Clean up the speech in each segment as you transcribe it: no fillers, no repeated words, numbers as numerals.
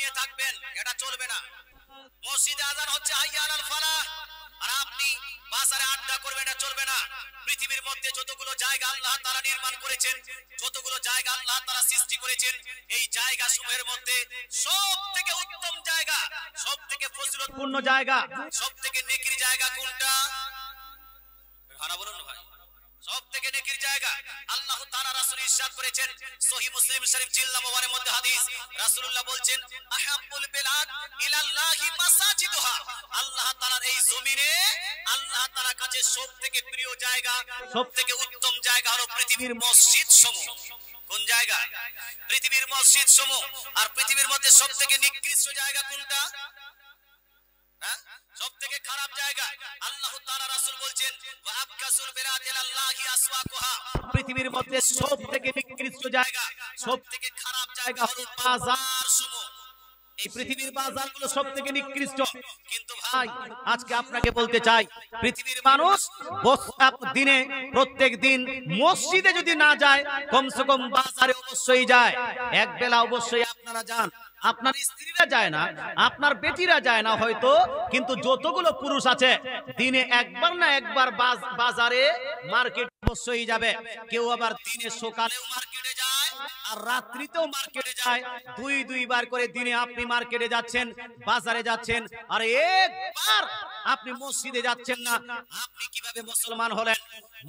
ঘুমিয়ে থাকবেন, এটা চলবে না। মসজিদে আযান হচ্ছে হাইয়া আলাল ফালাহ, আর আপনি বাজারে আড্ডা করবেন, এটা চলবে না। পৃথিবীর মধ্যে যতগুলো জায়গা আল্লাহ তাআলা নির্মাণ করেছেন, যতগুলো জায়গা আল্লাহ তাআলা সৃষ্টি করেছেন, এই জায়গা সমূহের মধ্যে সবথেকে উত্তম জায়গা, সবথেকে ফজিলতপূর্ণ জায়গা, সবথেকে নেকির জায়গা কোনটা? ভালো বলুন ভাই। সবথেকে নেকির জায়গা আল্লাহ তাআলা রাসূল ইরশাদ করেছেন, সহিহ মুসলিম শরীফ জিলদ নম্বর মধ্যে হাদিস, রাসূলুল্লাহ বলছেন, আহাব্বুল বিলাদ ইলাল্লাহি মাসাজিদুহা, আল্লাহ তাআলার এই জমিনে আল্লাহ তাআলার কাছে সবথেকে প্রিয় জায়গা, সবথেকে উত্তম জায়গা হলো পৃথিবীর মসজিদ সমূহ। কোন জায়গা? পৃথিবীর মসজিদ সমূহ। আর পৃথিবীর মধ্যে সবথেকে নিকৃষ্ট জায়গা কোনটা? সবথেকে খারাপ জায়গা আল্লাহ তাআলা রাসূল বলছেন, ওয়া আবকাসুল বিরাদ ইলাল্লাহি আসওয়াকুহা, পৃথিবীর মধ্যে সবথেকে নিকৃষ্ট জায়গা, সবথেকে খারাপ জায়গা হলো বাজার সমূহ। এই পৃথিবীর বাজারগুলো সবথেকে নিকৃষ্ট। কিন্তু ভাই আজকে আপনাকে বলতে চাই, পৃথিবীর মানুষ দিনে প্রত্যেক দিন মসজিদে যদি না যায়, কমসে কম বাজারে অবশ্যই যায়। এক বেলা অবশ্যই আপনারা যান, আপনার স্ত্রীরা যায় না, আপনার বেটিরা যায় না হয়তো, কিন্তু যতগুলো পুরুষ আছে দিনে একবার না একবার বাজারে মার্কেট অবশ্যই যাবে। কেউ আবার দিনে সকালেও মার্কেটে যায় আর রাত্রিতেও মার্কেটে যায়। দুইবার করে দিনে আপনি মার্কেটে যাচ্ছেন, বাজারে যাচ্ছেন, আর একবার আপনি মসজিদে যাচ্ছেন না। আপনি কিভাবে মুসলমান হলেন?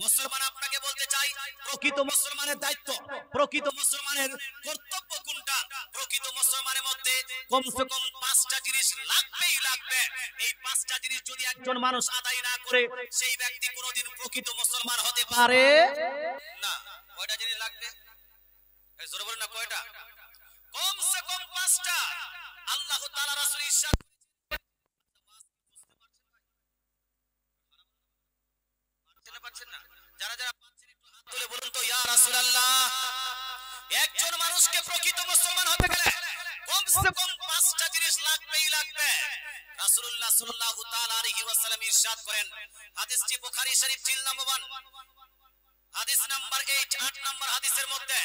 মুসলমান আপনাকে বলতে চাই, প্রকৃত মুসলমানের দায়িত্ব, প্রকৃত মুসলমানের কর্তব্য কোনটা? প্রকৃত মুসলমানের মধ্যে কমসে কম 5টা জিনিস লাগবেই লাগবে। এই 5টা জিনিস যদি একজন মানুষ আদায় না করে, সেই ব্যক্তি কোনোদিন প্রকৃত মুসলমান হতে পারে না। কয়টা জিনিস লাগবে? জোরে বলুন না, কয়টা? কমসে কম 5টা। আল্লাহ তাআলা রাসূল ইরশাদ পাচ্ছেন না? যারা যারা পাচ্ছেন একটু হাত তুলে বলুন তো, ইয়া রাসূলুল্লাহ, একজন মানুষকে প্রকৃত মুসলমান হতে গেলে কমসে কম 5টা জিনিস লাগবেই লাগবে। রাসূলুল্লাহ সাল্লাল্লাহু তাআলা আলাইহি ওয়াসাল্লাম ইরশাদ করেন, হাদিসটি বুখারী শরীফ জিলদ নম্বর 1 হাদিস নাম্বার 8, 8 নম্বর হাদিসের মধ্যে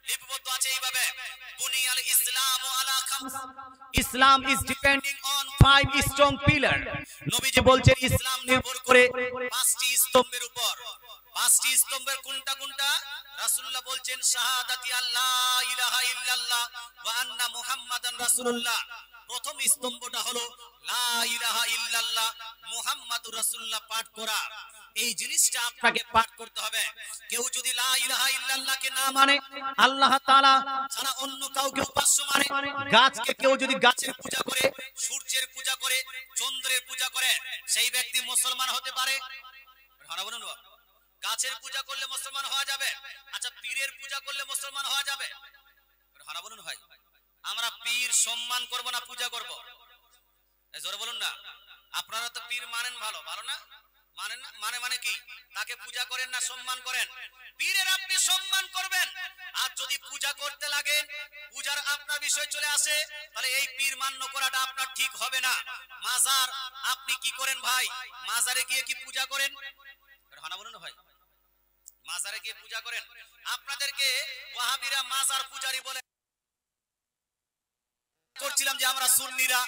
লিপিবদ্ধ আছে এইভাবে, বুনিয়াল ইসলামু আলা খামস, Islam is depending on 5 strong pillar. নবীজি বলছেন ইসলাম নির্ভর করে 5টি স্তম্ভের উপর। 5টি স্তম্ভের কোনটা কোনটা? রাসূলুল্লাহ বলছেন, শাহাদাতি আল্লাহ ইলাহা ইল্লাল্লাহ ওয়া আন্না মুহাম্মাদান রাসূলুল্লাহ। প্রথম স্তম্ভটা হলো লা ইলাহা ইল্লাল্লাহ মুহাম্মাদুর রাসূলুল্লাহ পাঠ করা। এই জিনিসটা আপনাকে পাঠ করতে হবে। কেউ যদি লা ইলাহা ইল্লাল্লাহকে না মানে, আল্লাহ তাআলা ছাড়া অন্য কাউকে উপাস্য মানে, গাছকে কেউ যদি গাছের পূজা করে, সূর্যের পূজা করে, চন্দ্রের পূজা করে, সেই ব্যক্তি মুসলমান হতে পারে? ভালো বলুন, গাছের পূজা করলে মুসলমান হওয়া যাবে? আচ্ছা, পীরের পূজা করলে মুসলমান হওয়া যাবে? ভালো বলুন ভাই। আমরা পীর সম্মান করব না পূজা করব? জোরে বলুন না। আপনারা তো পীর মানেন, ভালো ভালো না মানেন না? মানে কি? তাকে পূজা করেন না সম্মান করেন? পীরের আপনি সম্মান করবেন, আর যদি পূজা করতে লাগে, পূজার আপনার বিষয় চলে আসে, তাহলে এই পীর মান্য করাটা আপনার ঠিক হবে না। মাজার আপনি কি করেন ভাই? মাজারে গিয়ে কি পূজা করেন? ভালো বলুন না ভাই। মাজারে গিয়ে পূজা করেন? আপনাদেরকে ওয়াহাবিরা মাজার পূজারি বলে করছিলাম যে আমরা সুন্নিরা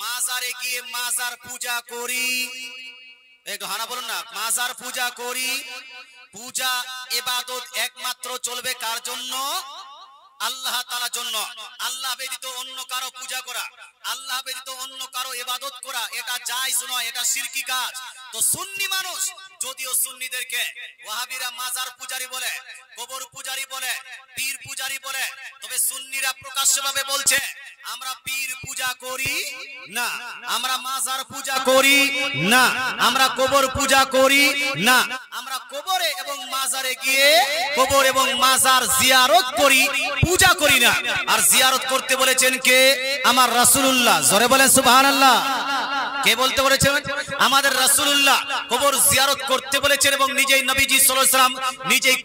মাজারে গিয়ে মাজার পূজা করি। একটু হানা বলুন না, মাজার পূজা করি। পূজা ইবাদত একমাত্র চলবে কার জন্য? আল্লাহ তাআলার জন্য। আল্লাহ ব্যতীত অন্য কারো পূজা করা, আল্লাহ ব্যতীত অন্য কারো ইবাদত করা, এটা জায়েজ নয়, এটা শিরকি কাজ। তো সুন্নি মানুষ, যদিও সুন্নিদেরকে ওয়াহাবিরা মাজার পূজারি বলে, কবর পূজারি বলে, পীর পূজারি বলে, তবে সুন্নিরা প্রকাশ্যভাবে বলছে আমরা পীর পূজা করি না, আমরা মাজার পূজা করি না, আমরা কবর পূজা করি না। আমরা কবরে এবং মাজারে গিয়ে কবর এবং মাজার জিয়ারত করি, পূজা করি না। আর জিয়ারত করতে বলেছেন কে? আমার রাসূলুল্লাহ। জোরে বলেন সুবহানাল্লাহ। কে বলতে বলেছেন? আমাদের রাসূলুল্লাহ কবর জিয়ারত করতে বলেছেন, এবং নিজেই নবীজি সাল্লাল্লাহু আলাইহি ওয়াসাল্লাম নিজেই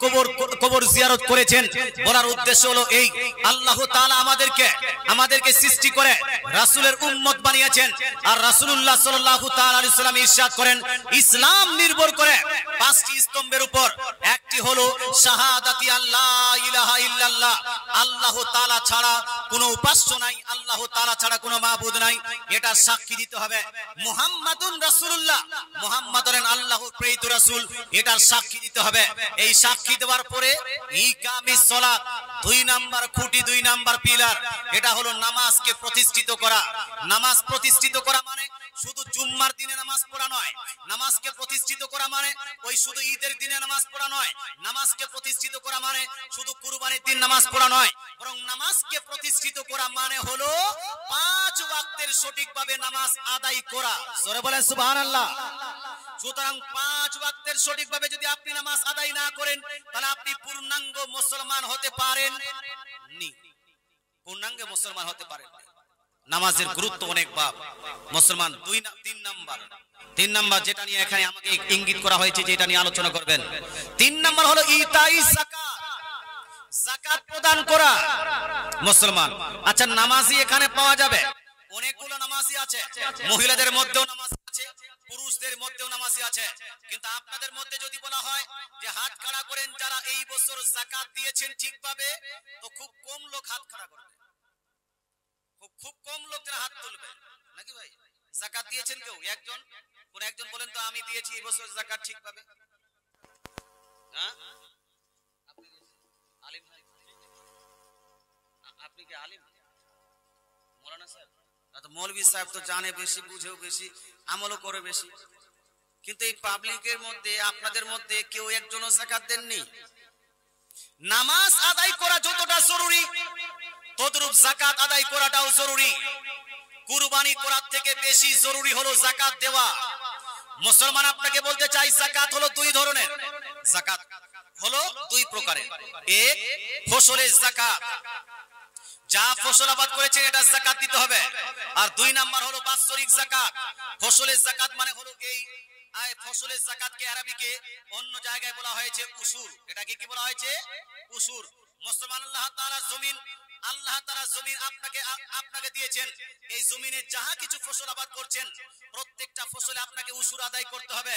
কবর জিয়ারত করেছেন। বলার উদ্দেশ্য হলো এই, আল্লাহ তাআলা আমাদেরকে সৃষ্টি করে রাসূলের উম্মত বানিয়েছেন। আর রাসূলুল্লাহ সাল্লাল্লাহু তাআলা আলাইহি ওয়াসাল্লাম ইরশাদ করেন, ইসলাম নির্ভর করে 5টি স্তম্ভের উপর। একটি হলো শাহাদাতি আল্লাহ ইলাহা ইল্লাল্লাহ, আল্লাহ তাআলা ছাড়া কোনো উপাস্য নাই, আল্লাহ তাআলা ছাড়া কোনো মাবুদ নাই, এটা সাক্ষী দিতে হবে। মুহাম্মাদুর রাসূলুল্লাহ, মুহাম্মদ হলেন আল্লাহর প্রেরিত রাসূল, এটার সাক্ষী দিতে হবে। এই সাক্ষী দেওয়ার পরে ইকামিস সালাত, 2 নাম্বার খুঁটি, 2 নাম্বার পিলার, এটা হলো নামাজকে প্রতিষ্ঠিত করা। নামাজ প্রতিষ্ঠিত করা মানে শুধু জুম্মার দিনে নামাজ পড়া নয়, নামাজকে প্রতিষ্ঠিত করা মানে ওই শুধু ঈদের দিনে নামাজ পড়া নয়, নামাজকে প্রতিষ্ঠিত করা মানে শুধু কুরবানির দিন নামাজ পড়া নয়, বরং নামাজকে প্রতিষ্ঠিত করা মানে হলো 5 ওয়াক্তের সঠিকভাবে নামাজ আদায় করা। জোরে বলেন সুবহানাল্লাহ। সুতরাং 5 ওয়াক্তের সঠিকভাবে যদি আপনি নামাজ আদায় না করেন, তাহলে আপনি পূর্ণাঙ্গ মুসলমান হতে পারেন নি, পূর্ণাঙ্গ মুসলমান হতে পারেন। নামাজের গুরুত্ব অনেক বাপ মুসলমান। 3 নাম্বার যেটা নিয়ে এখানে আমাকে ইঙ্গিত করা হয়েছে, যেটা নিয়ে আলোচনা করবেন, 3 নাম্বার হলো ইতাইস যাকাত, যাকাত প্রদান করা মুসলমান। আচ্ছা, নামাজি এখানে পাওয়া যাবে, অনেকগুলো নামাজি আছে, মহিলাদের মধ্যেও নামাজ আছে, পুরুষদের মধ্যেও নামাজি আছে। কিন্তু আপনাদের মধ্যে যদি বলা হয় যে হাত খাড়া করেন যারা এই বছর যাকাত দিয়েছেন ঠিকভাবে, তো খুব কম লোক হাত খাড়া করবে, খুব কম লোক যারা হাত তুলবে, নাকি ভাই? যাকাত দিয়েছেন কেউ একজন? কোন একজন বলেন তো আমি দিয়েছি এই বছর যাকাত ঠিকভাবে। হ্যাঁ, আপনি আলিম, আপনি কি আলিম? মৌলানা সাহেব, তো মৌলভী সাহেব তো জানে বেশি, বুঝেও বেশি, আমলও করে বেশি, কিন্তু এই পাবলিকের মধ্যে আপনাদের মধ্যে কেউ একজনও যাকাত দেননি। নামাজ আদায় করা যতটা জরুরি, তদ্রূপ যাকাত আদায় করাটাও জরুরি। কুরবানি করার থেকে বেশি জরুরি হলো যাকাত দেওয়া। মুসলমান আপনাকে বলতে চাই, যাকাত হলো 2 ধরনের। যাকাত হলো 2 প্রকারের। এক, ফসলের যাকাত, যা ফসল আবাদ করেছেন এটা যাকাত দিতে হবে। আর 2 নাম্বার হলো বাৎসরিক যাকাত। ফসলের যাকাত মানে হলো এই ফসলের যাকাতকে আরবিকে অন্য জায়গায় বলা হয়েছে উশুর। এটাকে কি বলা হয়েছে? উশুর। মুসলমান আল্লাহ তাআলার জমিন, আল্লাহ তাআলা জমিন আপনাকে দিয়েছেন, এই জমিনে যাহা কিছু ফসল আবাদ করছেন প্রত্যেকটা ফসলে আপনাকে উশুর আদায় করতে হবে।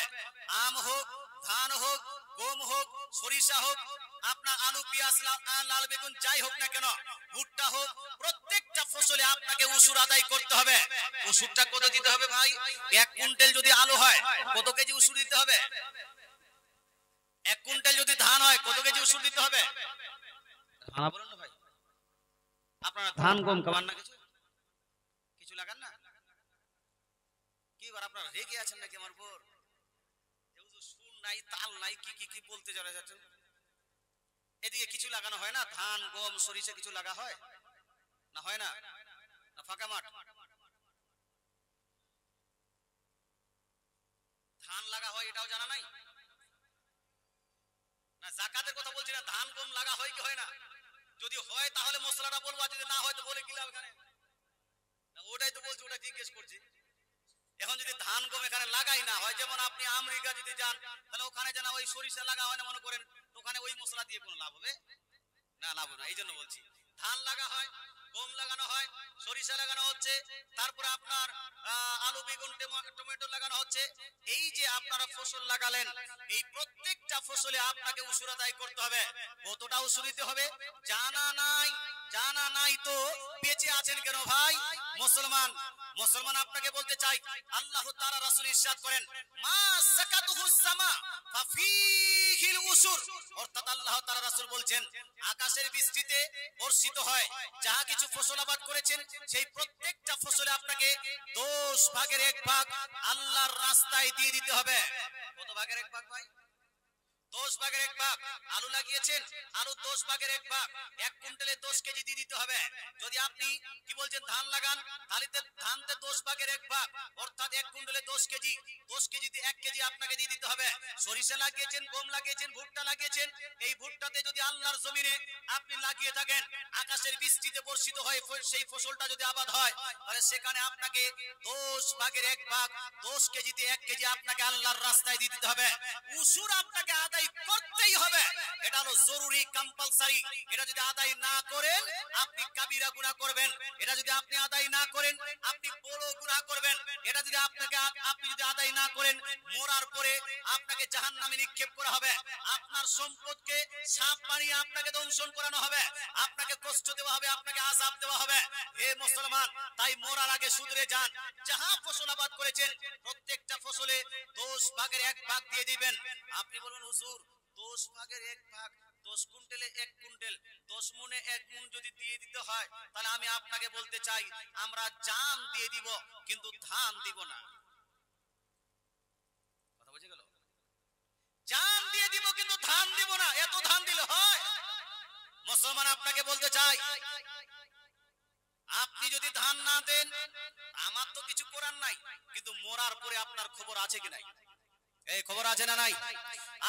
আম হোক, ধান হোক, গম হোক, সরিষা হোক, আপনার আলু, পেঁয়াজ, লাল বেগুন যাই হোক না কেন, ভুট্টা হোক, প্রত্যেকটা ফসলে আপনাকে উশুর আদায় করতে হবে। উশুরটা কত দিতে হবে ভাই? 1 কুইন্টাল যদি আলু হয় কত কেজি উশুর দিতে হবে? 1 কুইন্টাল যদি ধান হয় কত কেজি উশুর দিতে হবে? বলুন না ভাই, আপনারা ধান গম খাবার না, কিছু লাগান না? কি বার আপনারা রেগে আছেন নাকি আমার উপর? সুর নাই, তাল নাই, কি বলতে যাচ্ছেন? এদিকে কিছু লাগানো হয় না? ধান, গম, সরিষা কিছু লাগা হয় না? হয় না? ফাঁকা মাঠ? ধান লাগা হয় এটাও জানা নাই? না, যাকাতের কথা বলছি না, ধান গম লাগা হয় কি হয় না? যদি হয় তাহলে মশলাটা বলবো, আর যদি না হয় তো বলে কি লাভ এখানে? ওটাই তো বলছি, ওটা জিজ্ঞেস করছি। এখন যদি ধান গম এখানে লাগাই না হয়, যেমন আপনি আমেরিকা যদি যান তাহলে ওখানে যেন ওই সরিষা লাগা হয় না মনে করেন, ওখানে ওই মশলা দিয়ে কোনো লাভ হবে না? লাভ না। এই জন্য বলছি ধান লাগা হয়, গম লাগানো হয়, সরিষা লাগানো হচ্ছে, তারপরে আপনার আলু, বেগুন, টমেটো লাগানো হচ্ছে। এই যে আপনারা ফসল লাগালেন, এই প্রত্যেকটা ফসলে আপনাকে উশুর আদায় করতে হবে। কতটা উশুর দিতে হবে জানা নাই? জানা নাই তো বেঁচে আছেন কেন ভাই? মুসলমান আপনাকে বলতে চাই, আল্লাহ তাআলা রাসূল ইরশাদ করেন, মা সাকাতুহুস সামা ফাফিহিল উশুর। অর্থাৎ আল্লাহ তাআলা রাসূল বলছেন, আকাশের বৃষ্টিতে বর্ষিত হয়, যাহা কিছু ফসল আবাদ করেছেন সেই প্রত্যেকটা ফসলে আপনাকে 10 ভাগের 1 ভাগ আল্লাহর রাস্তায় দিয়ে দিতে হবে। কত ভাগের 1 ভাগ ভাই? 10 ভাগের 1 ভাগ। আলু লাগিয়েছেন, আলু 10 ভাগের 1 ভাগ, 1 কুইন্টালে 10 কেজি দিয়ে দিতে হবে। যদি আপনি কি বলছেন ধান লাগান, তাহলে ধানতে 10 ভাগের 1 ভাগ, অর্থাৎ 1 কুইন্টালে 10 কেজি, 10 কেজিতে 1 কেজি আপনাকে দিয়ে দিতে হবে। সরিষা লাগিয়েছেন, গম লাগিয়েছেন, ভুট্টা লাগিয়েছেন, এই ভুট্টাতে যদি আল্লাহর জমিনে আপনি লাগিয়ে থাকেন, আকাশের বৃষ্টিতে বর্ষিত হয় সেই ফসলটা যদি আবাদ হয়, তাহলে সেখানে আপনাকে 10 ভাগের 1 ভাগ, 10 কেজিতে 1 কেজি আপনাকে আল্লাহর রাস্তায় দিয়ে দিতে হবে। উশুর আপনাকে আদায় করতেই হবে, এটা হলো জরুরি, কম্পালসারি। এটা যদি আদায় না করেন আপনি কাবিরা গুনাহ করবেন, এটা যদি আপনি আদায় না করেন আপনি বড় গুনাহ করবেন। এটা যদি আপনি যদি আদায় না করেন, মরার পরে আপনাকে জাহান্নামে নিক্ষেপ করা হবে, আপনার সম্পদকে সাপ বানিয়ে আপনাকে দংশন করানো হবে, আপনাকে কষ্ট দেওয়া হবে, আপনাকে আযাব দেওয়া হবে। হে মুসলমান, তাই মরার আগে শুধরে যান। যাহা ফসল আবাদ করেছেন প্রত্যেকটা ফসলে 10 ভাগের 1 ভাগ দিয়ে দিবেন। আপনি বলুন হুজুর 10 ভাগের 1 ভাগ 10 কুইন্টালে 1 কুইন্টাল 10 মনে 1 মণ যদি দিয়ে দিতে হয়, তাহলে আমি আপনাকে বলতে চাই আমরা জান দিয়ে দিব কিন্তু ধান দিব না। কথা বুঝে গেল? জান দিয়ে দিব কিন্তু ধান দিব না। এত ধান দিলে হয়? মুসলমান আপনাকে বলতে চাই, আপনি যদি ধান না দেন আমার তো কিছু করার নাই, কিন্তু মরার পরে আপনার খবর আছে কি নাই? এই খবর আছে না নাই?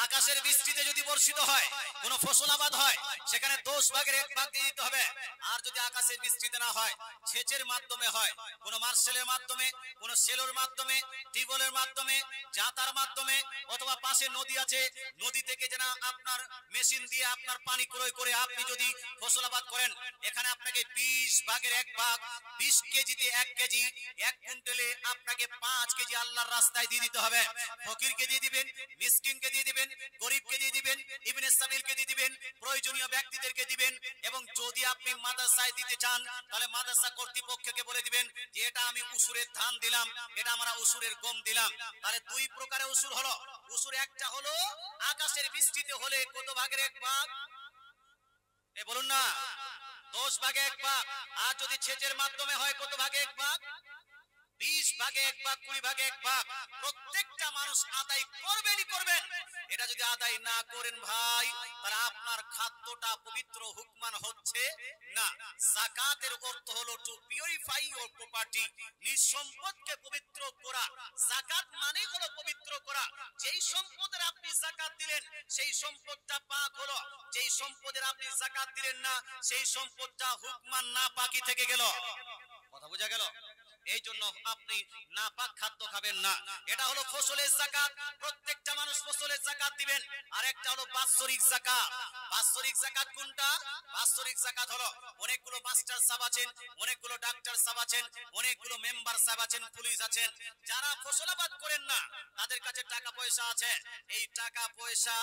আকাশের বৃষ্টিতে যদি বর্ষিত হয়, কোন ফসল আবাদ হয়, সেখানে 10 ভাগের 1 ভাগ দিয়ে দিতে হবে। আর যদি আকাশের বৃষ্টিতে না হয়, সেচের মাধ্যমে হয়, কোন মার্শেলের মাধ্যমে, কোন সেলোর মাধ্যমে, টিউবওয়েলের মাধ্যমে, জাতার মাধ্যমে, অথবা পাশে নদী আছে, নদী থেকে যেন আপনার মেশিন দিয়ে আপনার পানি ক্রয় করে আপনি যদি ফসল আবাদ করেন, এখানে আপনাকে 20 ভাগের 1 ভাগ 20 কেজিতে 1 কেজি, 1 কুইন্টালে আপনাকে 5 কেজি আল্লাহর রাস্তায় দিয়ে দিতে হবে। ফকিরকে দিয়ে দিবেন, মিসকিনকে দিয়ে দিবেন, গরিবকে দিয়ে দিবেন, ইবনে সাবিলকে দিয়ে দিবেন, প্রয়োজনীয় ব্যক্তিদেরকে দিবেন। এবং যদি আপনি মাদ্রাসায় দিতে চান, তাহলে মাদ্রাসা কর্তৃপক্ষকে বলে দিবেন যে এটা আমি উসুরের ধান দিলাম, এটা আমরা উসুরের গম দিলাম। তাহলে 2 প্রকারের উসুর হলো। উসুর একটা হলো আকাশের বৃষ্টিতে হলে কত ভাগের 1 ভাগ? এ বলুন না, 10 ভাগে 1 ভাগ। আর যদি সেচের মাধ্যমে হয় কত ভাগে 1 ভাগ? 20 ভাগে 1 ভাগ, 20 ভাগে 1 ভাগ। প্রত্যেকটা মানুষ আদায় করবেনই করবেন। এটা যদি আদায় না করেন ভাই, তাহলে আপনার খাদ্যটা পবিত্র হুকমান হচ্ছে না। যাকাতের অর্থ হলো টু পিউরিফাই ইওর প্রপার্টি, নিজ সম্পদকে পবিত্র করা। যাকাত মানে হলো পবিত্র করা। যেই সম্পদের আপনি যাকাত দিলেন সেই সম্পদটা পাক হলো, যেই সম্পদের আপনি যাকাত দিলেন না সেই সম্পদটা হুকমান না পাকি থেকে গেল। কথা বোঝা গেল? এই জন্য আপনি নাপাক খাদ্য খাবেন না। এটা হলো ফসলের যাকাত। প্রত্যেকটা মানুষ ফসলের যাকাত দিবেন। আর একটা হলো বাৎসরিক যাকাত। বাৎসরিক যাকাত কোনটা? বাৎসরিক যাকাত হলো অনেকগুলো মাস্টার সাহেব আছেন, অনেকগুলো ডাক্তার সাহেব আছেন, অনেকগুলো মেম্বার সাহেব আছেন, পুলিশ আছেন, যারা ফসল আবাদ করেন না, তাদের কাছে টাকা পয়সা আছে। এই টাকা পয়সা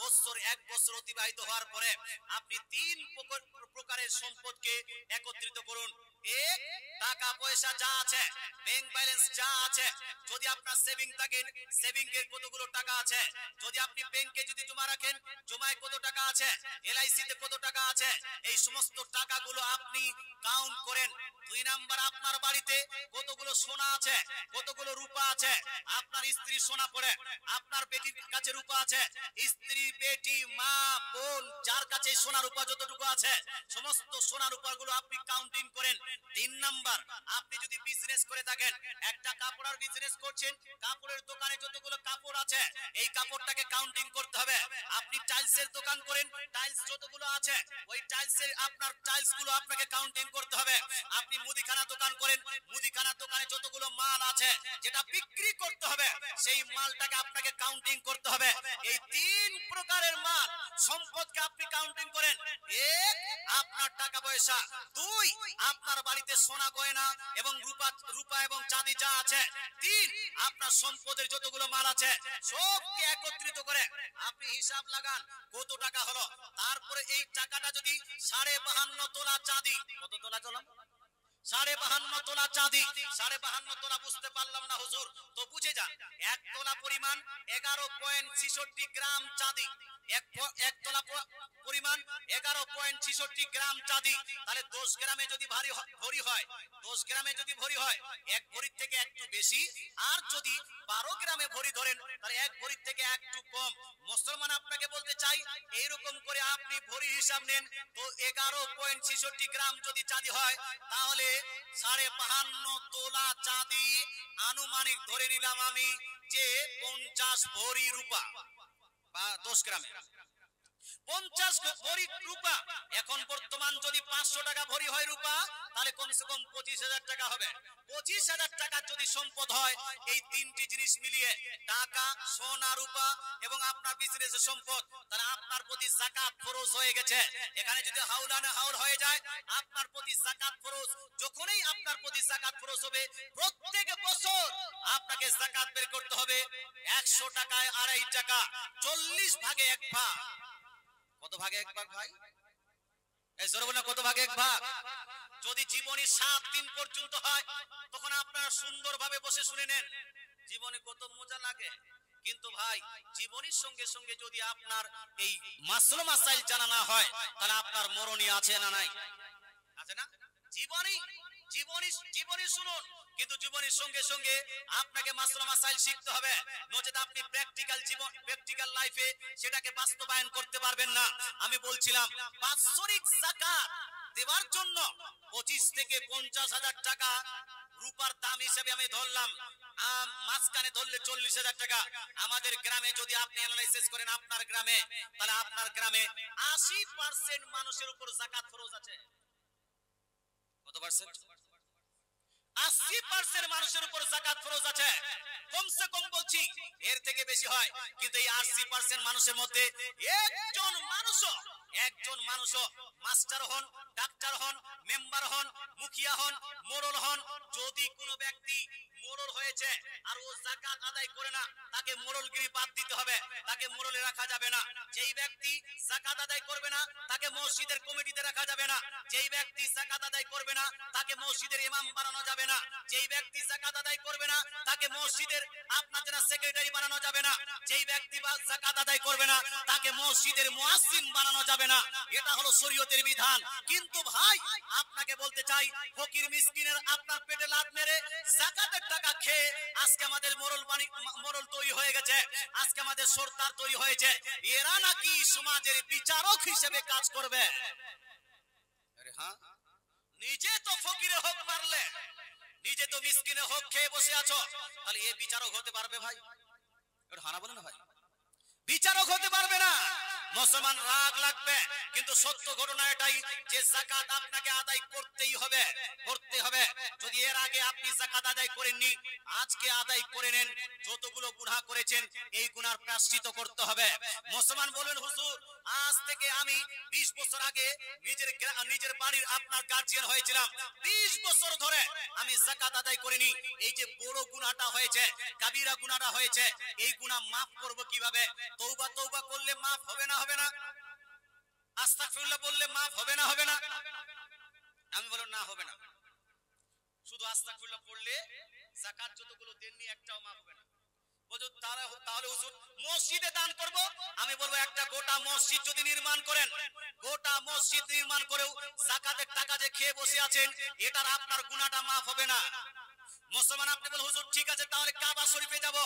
বছর 1 বছর অতিবাহিত হওয়ার পরে আপনি 3 প্রকারের সম্পদকে একত্রিত করুন। এক, টাকা পয়সা যা আছে, ব্যাংক ব্যালেন্স যা আছে, যদি আপনার সেভিং থাকেন, সেভিং এর কতগুলো টাকা আছে, যদি আপনি ব্যাংকে যদি জমা রাখেন, জমায় কত টাকা আছে, এলআইসি তে কত টাকা আছে, এই সমস্ত টাকাগুলো আপনি কাউন্ট করেন। 2 নাম্বার, আপনার বাড়িতে কতগুলো সোনা আছে, কতগুলো রূপা আছে, আপনার স্ত্রী সোনা পড়ে, আপনার বেটির কাছে রূপা আছে, স্ত্রী, বেটি, মা, বোন যার কাছে সোনা রূপা যতটুকু আছে, সমস্ত সোনা রূপা গুলো আপনি কাউন্টিং করেন। 3 নাম্বার, আপনি যদি বিজনেস করে থাকেন, একটা কাপড়ের বিজনেস করছেন, কাপড়ের দোকানে যতগুলো কাপড় আছে এই কাপড়টাকে কাউন্টিং করতে হবে। আপনি টাইলসের দোকান করেন, টাইলস যতগুলো আছে ওই টাইলসের আপনার টাইলস গুলো আপনাকে কাউন্টিং করতে হবে। আপনি মুদিখানা দোকান করেন, মুদিখানা দোকানে যতগুলো মাল আছে যেটা বিক্রি করতে হবে সেই মালটাকে আপনাকে কাউন্টিং করতে হবে। এই 3 প্রকারের মাল সম্পদকে আপনি কাউন্টিং করেন। 1, আপনার টাকা পয়সা। 2, আপনার বাড়িতে সোনা গয়না এবং রূপা এবং চাঁদি যা আছে। 3, আপনার সম্পদের যতগুলো মাল আছে সবকে একত্রিত করে আপনি হিসাব লাগান কত টাকা হলো। তারপরে এই টাকাটা যদি 52.5 তোলা চাঁদি, কত তোলা চলাম? 52.5 তোলা চাঁদি। 52.5 তোলা বুঝতে পারলাম না হুজুর, তো বুঝে যান 1 তোলা পরিমাণ 11.66 গ্রাম চাঁদি। 1 তোলা পরিমাণ 11.66 গ্রাম চাঁদি। তাহলে 10 গ্রামে যদি ভরি হয়, 10 গ্রামে যদি ভরি হয় 1 ভরির থেকে একটু বেশি। আর যদি 12 গ্রামে ভরি ধরেন তাহলে 1 ভরির থেকে একটু কম। মুসলমান আপনাকে বলতে চাই এইরকম করে আপনি ভরি হিসাব নেন তো 11.66 গ্রাম যদি চাঁদি হয় তাহলে 52.5 তোলা চাঁদি আনুমানিক ধরে নিলাম আমি যে 50 ভরি রূপা বা 10 গ্রামে 50 ভরি রূপা। এখন বর্তমান যদি 500 টাকা ভরি হয় রূপা তাহলে কমসে কম 25,000 টাকা হবে। 25,000 টাকা যদি সম্পদ হয় এই 3টি জিনিস মিলিয়ে টাকা, সোনা, রূপা এবং আপনার বিজনেসের সম্পদ, তাহলে আপনার প্রতি যাকাত ফরজ হয়ে গেছে। এখানে যদি হাউলানে হাউল হয়ে যায় আপনার প্রতি যাকাত ফরজ। যখনই আপনার প্রতি যাকাত ফরজ হবে প্রত্যেক বছর আপনাকে যাকাত বের করতে হবে। 100 টাকায় 2.5 টাকা, 40 ভাগে 1 ভাগ। কত ভাগে 1 ভাগ ভাই? এই জোরে কত ভাগে এক ভাগ? যদি জীবনী 7 দিন পর্যন্ত হয় তখন আপনারা সুন্দরভাবে বসে শুনে নেন, জীবনে কত মজা লাগে। কিন্তু ভাই জীবনীর সঙ্গে সঙ্গে যদি আপনার এই মাসলু মাসাইল জানা না হয় তাহলে আপনার মরণই আছে না নাই? আছে না? জীবনী জীবনী জীবনী শুনুন, কিন্তু জীবনের সঙ্গে সঙ্গে আপনাকে মাসলা মাসাইল শিখতে হবে, নচেত আপনি প্র্যাকটিক্যাল জীবন প্র্যাকটিক্যাল লাইফে সেটাকে বাস্তবায়ন করতে পারবেন না। আমি বলছিলাম বাৎসরিক যাকাত দেওয়ার জন্য 25 থেকে 50,000 টাকা রূপার দাম হিসেবে আমি ধরলাম, মাঝখানে ধরলে 40,000 টাকা। আমাদের গ্রামে যদি আপনি অ্যানালাইসিস করেন আপনার গ্রামে, তাহলে আপনার গ্রামে 80% মানুষের উপর যাকাত ফরজ আছে। কত পার্সেন্ট? 80% মানুষের উপর যাকাত ফরজ আছে। কমসে কম বলছি এর থেকে বেশি হয়, কিন্তু এই 80% মানুষের মধ্যে একজন মানুষও মাস্টার হন, ডাক্তার হন, মেম্বার হন, মুখিয়া হন, মোড়ল হন, যদি কোনো ব্যক্তি মোড়ল হয়েছে আর ও যাকাত আদায় করে না, তাকে মোড়লগিরি বাদ দিতে হবে, তাকে মোড়লে রাখা যাবে না। যেই ব্যক্তি যাকাত আদায় করবে না তাকে মসজিদের কমিটিতে রাখা যাবে না। যেই ব্যক্তি যাকাত আদায় করবে না তাকে মসজিদের ইমাম বানানো যাবে না। যেই ব্যক্তি যাকাত আদায় করবে না তাকে মসজিদের আপনাদের সেক্রেটারি বানানো যাবে না। যেই ব্যক্তি যাকাত আদায় করবে না তাকে মসজিদের মুয়াজ্জিন বানানো যাবে না। এটা হলো শরীয়তের বিধান। কিন্তু ভাই আপনাকে বলতে চাই, ফকির মিসকিনের আপনার পেটে লাত মেরে যাকাতের টাকা খেয়ে আজকে আমাদের মোড়ল তৈরি হয়ে গেছে, আজকে আমাদের সরদার তৈরি হয়েছে, এরা নাকি সমাজের বিচারক হিসেবে কাজ করবে। আরে হ্যাঁ, নিজে তো ফকিরে হক মারলে, নিজে তো মিসকিনে হক খেয়ে বসে আছো, তাহলে এ বিচারক হতে পারবে ভাই? এটা হানা বলে না ভাই, বিচারক হতে পারবে না। মুসলমান রাগ লাগবে, কিন্তু সত্য ঘটনা এটাই যে যাকাত আপনাকে আদায় করতেই হবে, করতে হবে। যদি এর আগে আপনি যাকাত আদায় করেননি, আজকে আদায় করে নেন। যতগুলো গুনাহ করেছেন এই গুনার প্রায়শ্চিত্ত করতে হবে। মুসলমান বলেন হুজুর আজ থেকে আমি 20 বছর আগে নিজের বাড়ির আপনার গার্জিয়ান হয়েছিলাম, 20 বছর ধরে আমি যাকাত আদায় করিনি, এই যে বড় গুনাহটা হয়েছে, কাবিরা গুনাহটা হয়েছে, এই গুনাহ maaf করব কিভাবে? তওবা তওবা করলে maaf হবে না? হবে না? আস্তাগফিরুল্লাহ বললে maaf হবে না? হবে না? আমি বললাম না, হবে না। শুধু আস্তাগফিরুল্লাহ পড়লে যাকাত যতগুলো দেননি একটাও maaf হবে না। বলছো তাহলে হুজুর মসজিদে দান করব। আমি বলবো একটা গোটা মসজিদ যদি নির্মাণ করেন, গোটা মসজিদ নির্মাণ করেও যাকাতের টাকা যে খেয়ে বসে আছেন, এটার আপনার গুনাহটা maaf হবে না। মুসলমান আপনি বলেন হুজুর ঠিক আছে তাহলে কাবা শরীফে যাব,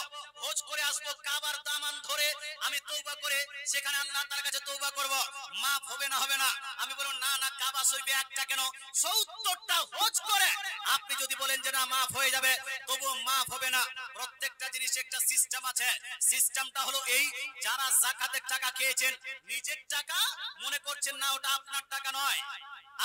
হজ করে আসবো, কাবার দামান ধরে আমি তওবা করে সেখানে আল্লাহ তাআলার কাছে তওবা করব, maaf হবে না? হবে না? আমি বলবো না না, কাবা শরীফে একটা কেন 70টা হজ করে আপনি যদি বলেন যে না maaf হয়ে যাবে, তবুও maaf হবে না। প্রত্যেকটা জিনিস একটা সিস্টেম আছে। সিস্টেমটা হলো এই, যারা যাকাতের টাকা খেয়েছেন, নিজের টাকা মনে করছেন না, ওটা আপনার টাকা নয়,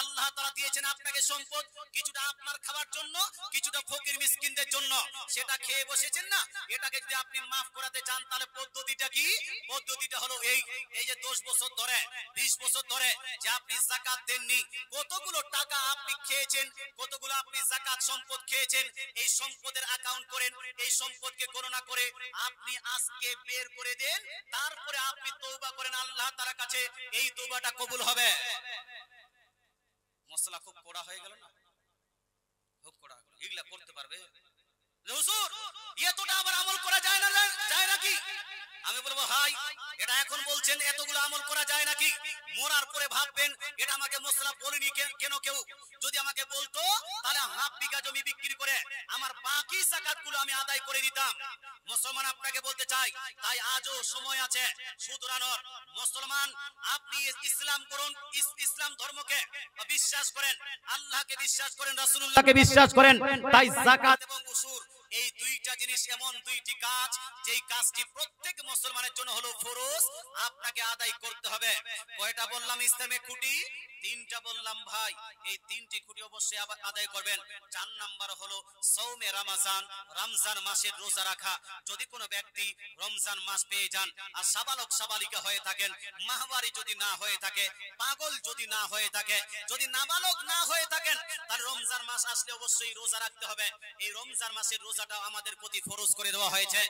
আল্লাহ তাআলা দিয়েছেন আপনাকে সম্পদ, কিছুটা আপনার খাবার জন্য, কিছুটা ফকির মিসকিনদের জন্য, সেটা খেয়ে বসেছেন না, এটাকে যদি আপনি maaf করাতে চান তাহলে পদ্ধতিটা কি? পদ্ধতিটা হলো এই যে 10 বছর ধরে 20 বছর ধরে যে আপনি যাকাত দেননি, কতগুলো টাকা আপনি খেয়েছেন, কতগুলো আপনি যাকাত সম্পদ খেয়েছেন, এই সম্পদের অ্যাকাউন্ট করেন, এই সম্পদকে গণনা করে আপনি আজকে বের করে দেন, তারপরে আপনি তওবা করেন আল্লাহ তাআলার কাছে, এই তওবাটা কবুল হবে। মশলা খুব কড়া হয়ে গেল না? খুব কড়া হলো, এগুলা করতে পারবে? হুজুর এতটা আবার আমল করা যায় না, যায় নাকি? আমি বলবো ভাই এটা এখন বলছেন এতগুলো আমল করা যায় নাকি? মরার পরে ভাববেন এটা আমাকে মশলা বলেনি কেন কেউ, যদি আমাকে বলতো তাহলে হাফ বিঘা জমি বিক্রি করে আমার বাকি যাকাতগুলো আমি আদায় করে দিতাম। মুসলমান আপনাকে বলতে চাই, তাই আজও সময় আছে শুধরানোর। মুসলমান আপনি ইসলাম করুন, ইসলাম ধর্মকে বিশ্বাস করেন, আল্লাহকে বিশ্বাস করেন, রাসূলুল্লাহকে বিশ্বাস করেন, তাই যাকাত এবং উসুর এই দুইটা জিনিস এমন দুইটি কাজ, যেই কাজটি প্রত্যেক মুসলমানের জন্য হলো ফরজ, আপনাকে আদায় করতে হবে। কয়টা বললাম ইসলামে খুঁটি? 3টা বললাম ভাই, এই 3টি খুঁটি অবশ্যই আদায় করবেন। 4 নাম্বার হলো সওমে রমজান, রমজান মাসের রোজা রাখা। যদি কোনো ব্যক্তি রমজান মাস পেয়ে যান আর সাবালক সাবালিকা হয়ে থাকেন, মাহওয়ারি যদি না হয়ে থাকে, পাগল যদি না হয়ে থাকে, যদি নাবালক না হয়ে থাকেন, তাহলে রমজান মাস আসলে অবশ্যই রোজা রাখতে হবে। এই রমজান মাসের রোজাটা আমাদের প্রতি ফরজ করে দেওয়া হয়েছে।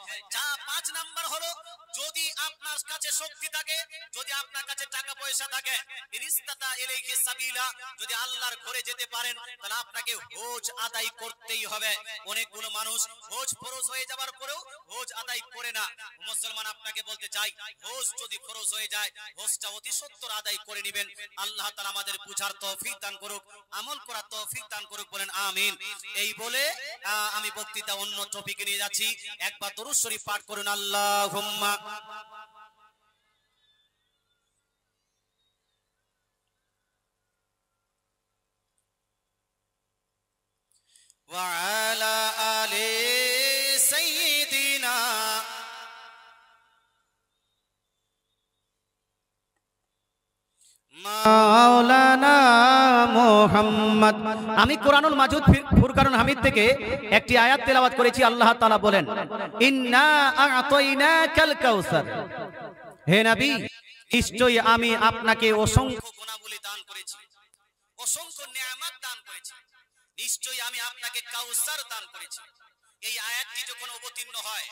5 নাম্বার হলো, যদি আপনার কাছে শক্তি থাকে, যদি আপনার কাছে টাকা পয়সা থাকে, ইনিস্তাতা ইলাইহি সাবিলা, যদি আল্লাহর ঘরে যেতে পারেন, তাহলে আপনাকে হজ আদায় করতেই হবে। অনেকগুলো মানুষ হজ ফরজ হয়ে যাবার পরেও হজ আদায় করে না। মুসলমান আপনাকে বলতে চাই, হজ যদি ফরজ হয়ে যায়, হজটা অতি সত্বর আদায় করে নেবেন। আল্লাহ তাআলা আমাদের বুঝার তৌফিক দান করুক, আমল করার তৌফিক দান করুক, বলেন আমিন। এই বলে আমি বক্তৃতা অন্য টপিকে নিয়ে যাচ্ছি। একবার দরুদ শরীফ পাঠ করুন, আল্লাহুম্মা ওয়া আলা আলি সাইয়্যিদিনা মাওলানা মুহাম্মদ। আমি কোরআনুল মাজিদ ফুরকানুল হামিদ থেকে একটি আয়াত তেলাওয়াত করেছি। আল্লাহ তাআলা বলেন, ইন্না আ'তাইনাকাল কাউসার, হে নবী নিশ্চয়ই আমি আপনাকে অসংখ্য গুণাবলী দান করেছি, অসংখ্য নিয়ামত দান করেছি, নিশ্চয়ই আমি আপনাকে কাউসার দান করেছি। এই আয়াতটি যখন অবতীর্ণ হয়,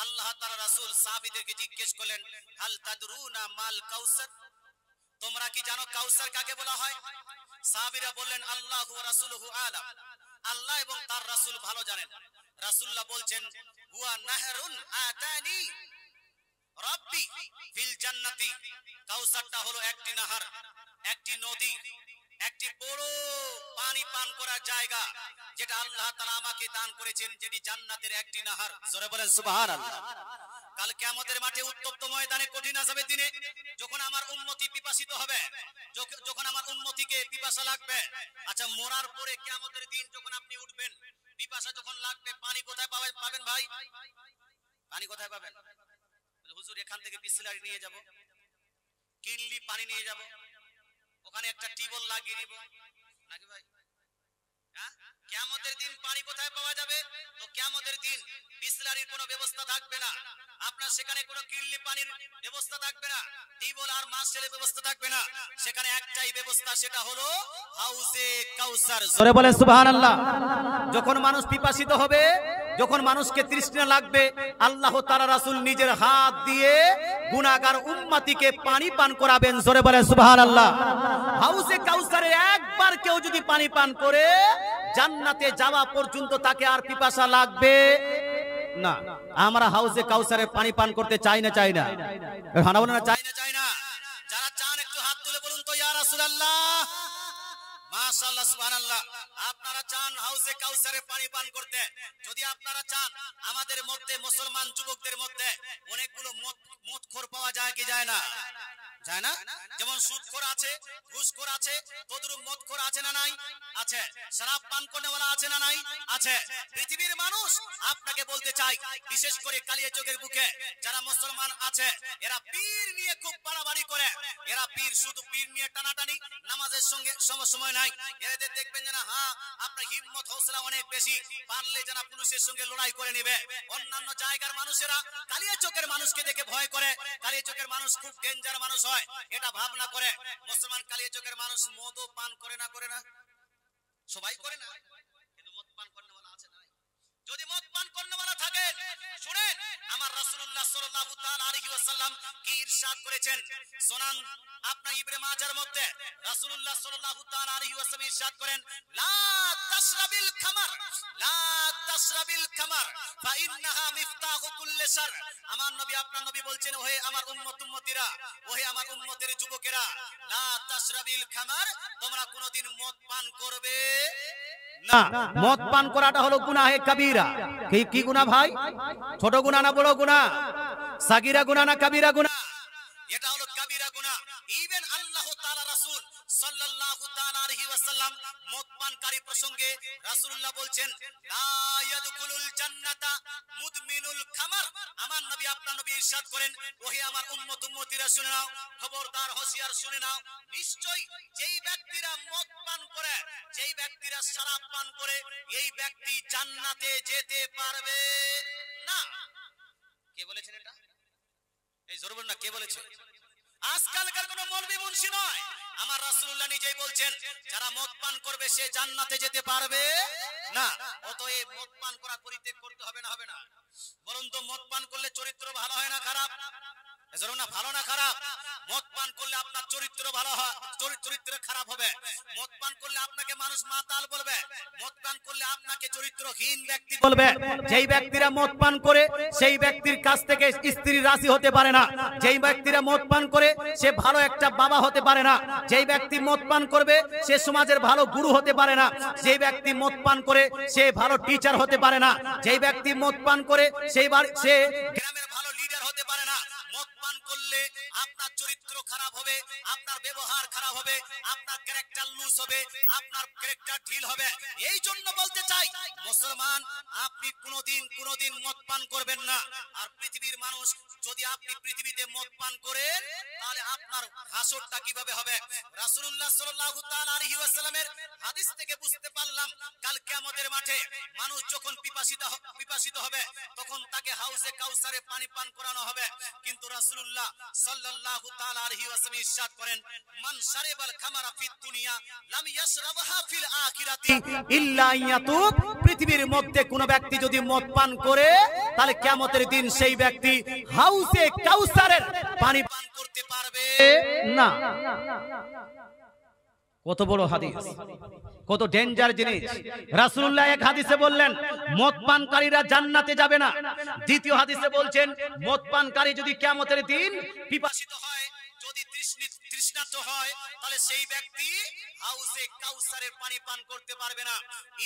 আল্লাহ তাআলা রাসূল সাহাবীদেরকে জিজ্ঞেস করলেন, হাল তাদরুনা মাল কাউসার, তোমরা কি জানো কাউসার কাকে বলা হয়? সাহাবীরা বললেন, আল্লাহু ওয়া রাসূলুহু আলাম, আল্লাহ এবং তার রাসূল ভালো জানেন। রাসূলুল্লাহ বলছেন, হুয়া নাহরুন আতানি রাব্বি ফিল জান্নাতি, কাউসারটা হলো একটি নাহার, একটি নদী, একটি বড় পানি পান করার জায়গা, যেটা আল্লাহ তাআলা আমাকে দান করেছেন, যেটি জান্নাতের একটি নাহার। জোরে বলেন সুবহানাল্লাহ। কাল কিয়ামতের মাঠে উত্তপ্ত ময়দানে কঠিন আযাবের দিনে যখন আমার উম্মতি পিপাসিত হবে, যখন আমার উম্মতিকে পিপাসা লাগবে, আচ্ছা মরার পরে কিয়ামতের দিন যখন আপনি উঠবেন, পিপাসা যখন লাগবে, পানি কোথায় পাবেন ভাই? পানি কোথায় পাবেন? হুজুর এখান থেকে বিসলারি নিয়ে যাব, কিনলি পানি নিয়ে যাব, ওখানে একটা টিউবওয়েল লাগিয়ে নিব নাকি ভাই? হ্যাঁ, কিয়ামতের দিন পানি কোথায় পাওয়া যাবে? তো কিয়ামতের দিন বিসলারির কোনো ব্যবস্থা থাকবে না, আপনার সেখানে কোনো কিনলি পানির ব্যবস্থা থাকবে না, টিউবওয়েল আর মার্শেলের ব্যবস্থা থাকবে না, সেখানে একটাই ব্যবস্থা, সেটা হলো হাউজে কাউসার। জোরে বলেন সুবহানাল্লাহ। যখন মানুষ পিপাসিত হবে, যখন মানুষকে তৃষ্ণা লাগবে, আল্লাহ তাআলা রাসূল নিজের হাত দিয়ে গুনাহগার উম্মতিকে পানি পান করাবেন। জোরে বলেন সুবহানাল্লাহ। হাউজে কাউসারে একবার কেউ যদি পানি পান করে, জান্নাতে যাওয়া পর্যন্ত তাকে আর পিপাসা লাগবে না। আমরা হাউজে কাউসারে পানি পান করতে চাই না, চাই না? হানা বলেন না, চাই না, চাই না? যারা চান একটু হাত তুলে বলুন তো, ইয়া রাসূলুল্লাহ। মাশাআল্লাহ, সুবহানাল্লাহ। আপনারা চান হাউজে কাউসারে পানি পান করতে? যদি আপনারা চান, আমাদের মধ্যে মুসলমান যুবকদের মধ্যে অনেকগুলো মদখোর পাওয়া যায় কি যায় না? যায় না? যেমন সুদখোর আছে, ঘুষখোর আছে, তদ্রুপ মদখোর আছে না নাই? আছে। শরাব পান করনেওয়ালা আছে না নাই? আছে। পৃথিবীর মানুষ আপনাকে বলতে চাই, বিশেষ করে কালিয়াচকের বুকে যারা মুসলমান আছে, এরা পীর নিয়ে খুব বাড়াবাড়ি করে, এরা পীর, শুধু পীর নিয়ে টানাটানি, নামাজের সঙ্গে সময় নাই। এদের দেখবেন যে না, হ্যাঁ আপনার হিম্মত হৌসলা অনেক বেশি, পারলে যারা পুলিশের সঙ্গে লড়াই করে নেবে। অন্যান্য জায়গার মানুষেরা কালিয়াচকের মানুষকে দেখে ভয় করে, কালিয়াচকের মানুষ খুব ডেঞ্জার মানুষ হয়, এটা ভাবনা করে। মুসলমান কালিয়াচকের মানুষ মদও পান করে না? করে না? সবাই করে না, কিন্তু মদ পান করনেওয়ালা আছে না? যদি মদ পান করনেওয়ালা থাকে, শুনেন আমার রাসূলুল্লাহ সাল্লাল্লাহু তাআলা আলাইহি ওয়াসাল্লাম কি ইরশাদ করেছেন। সুনান আপনার ইবনে মাজার মধ্যে রাসূলুল্লাহ সাল্লাল্লাহু তাআলা আলাইহি ওয়াসাল্লাম ইরশাদ করেন, লা তাশরাবিল খামার, লা তাশরাবিল খামার ফা ইন্নাহা মিফতাহু কুল্লি শার। আমার নবী, আপনার নবী বলছেন, ওহে আমার উম্মতিরা, ওহে আমার উম্মতের যুবকেরা, লা তাশরাবিল খামার, তোমরা কোনদিন মদ পান করবে না। মদ পান করাটা হলো গুনাহে কাবীরা। কি গুনাহ ভাই? ছোট গুনাহ না বড় গুনাহ? সাগীরা গুনাহ না কাবীরা গুনাহ? এটা হলো কাবীরা গুনাহ। ইভেন আল্লাহ তাআলা রাসূল সাল্লাল্লাহু তাআলা আলাইহি ওয়াসাল্লাম মদ পানকারী প্রসঙ্গে রাসূলুল্লাহ বলছেন, লা ইয়াদখুলুল জান্নাতা মুদমিনুল খামার। আমার নবী, আপনার নবী ইরশাদ করেন, ওহে আমার উম্মতিরা শুনে নাও, খবরদার, হুঁশিয়ার শুনে নাও, নিশ্চয়ই যেই ব্যক্তিরা মদ পান করে, যেই ব্যক্তিরা শরাব পান করে, এই ব্যক্তি জান্নাতে যেতে পারবে না। কে বলেছেন এটা? এই জোরে বলুন না, কে বলেছে? আজকালকার কোন মৌলভী মুন্সি নয়, আমার রাসূলুল্লাহ নিজেই বলছেন যারা মদ পান করবে সে জান্নাতে যেতে পারবে না। অতএব মদ পান করা পরিত্যাগ করতে হবে না, হবে না? বলুন তো মদ পান করলে চরিত্র ভালো হয় না খারাপ? এজন্য না, ভালো না খারাপ? মদ পান করলে আপনার চরিত্র ভালো হয়, চরিত্র খারাপ হবে। মদ পান করলে আপনাকে মানুষ মাতাল বলবে, মদ পান করলে আপনাকে চরিত্রহীন ব্যক্তি বলবে। যেই ব্যক্তিরা মদ পান করে সেই ব্যক্তির কাছ থেকে স্ত্রী রাশি হতে পারে না। যেই ব্যক্তিরা মদ পান করে সে ভালো একটা বাবা হতে পারে না। যেই ব্যক্তি মদ পান করবে সে সমাজের ভালো গুরু হতে পারে না। যেই ব্যক্তি মদ পান করে সে ভালো টিচার হতে পারে না। যেই ব্যক্তি মদ পান করে সে গ্রামের ভালো লিডার হতে পারে না। মদ পান করলে আপনার চরিত্র খারাপ হবে, আপনার ব্যবহার খারাপ হবে, আপনার ক্যারেক্টার লুজ হবে, আপনার ক্যারেক্টার ঢিল হবে। এই জন্য বলতে চাই মুসলমান, আপনি কোনোদিন মদ পান করবেন না। আর পৃথিবীর মানুষ, যদি আপনি পৃথিবীতে মদ পান করেন তাহলে আপনার হাসরটা কিভাবে হবে? রাসূলুল্লাহ সাল্লাল্লাহু তাআলা আলাইহি ওয়াসাল্লামের হাদিস থেকে বুঝতে পারলাম কাল কিয়ামতের মাঠে মানুষ যখন পিপাসিত হবে তখন তাকে হাউজে কাউসারে পানি পান করানো হবে। কিন্তু রাসূলুল্লাহ সাল্লাল্লাহু তাআলা আলাইহি ওয়াসাল্লাম ইরশাদ করেন, মান শারিবাল খামারা ফিদ দুনিয়া লাম ইয়াশরাবহা ফিল আখিরাতি ইল্লা ইয়াতুব। পৃথিবীর মধ্যে কোন ব্যক্তি যদি মদ পান করে তাহলে কিয়ামতের দিন সেই ব্যক্তি হাউজে কাউসারের পানি পান করতে পারবে না। কত বড় হাদিস, কত ডেঞ্জার জিনিস। রাসূলুল্লাহ এক হাদিসে বললেন মদ পানকারীরা জান্নাতে যাবে না। দ্বিতীয় হাদিসে বলছেন মদ পানকারী যদি কিয়ামতের দিন পিপাসিত হয়, যদি তৃষ্ণার্ত হয়, তাহলে সেই ব্যক্তি হাউজে কাউসারের পানি পান করতে পারবে না।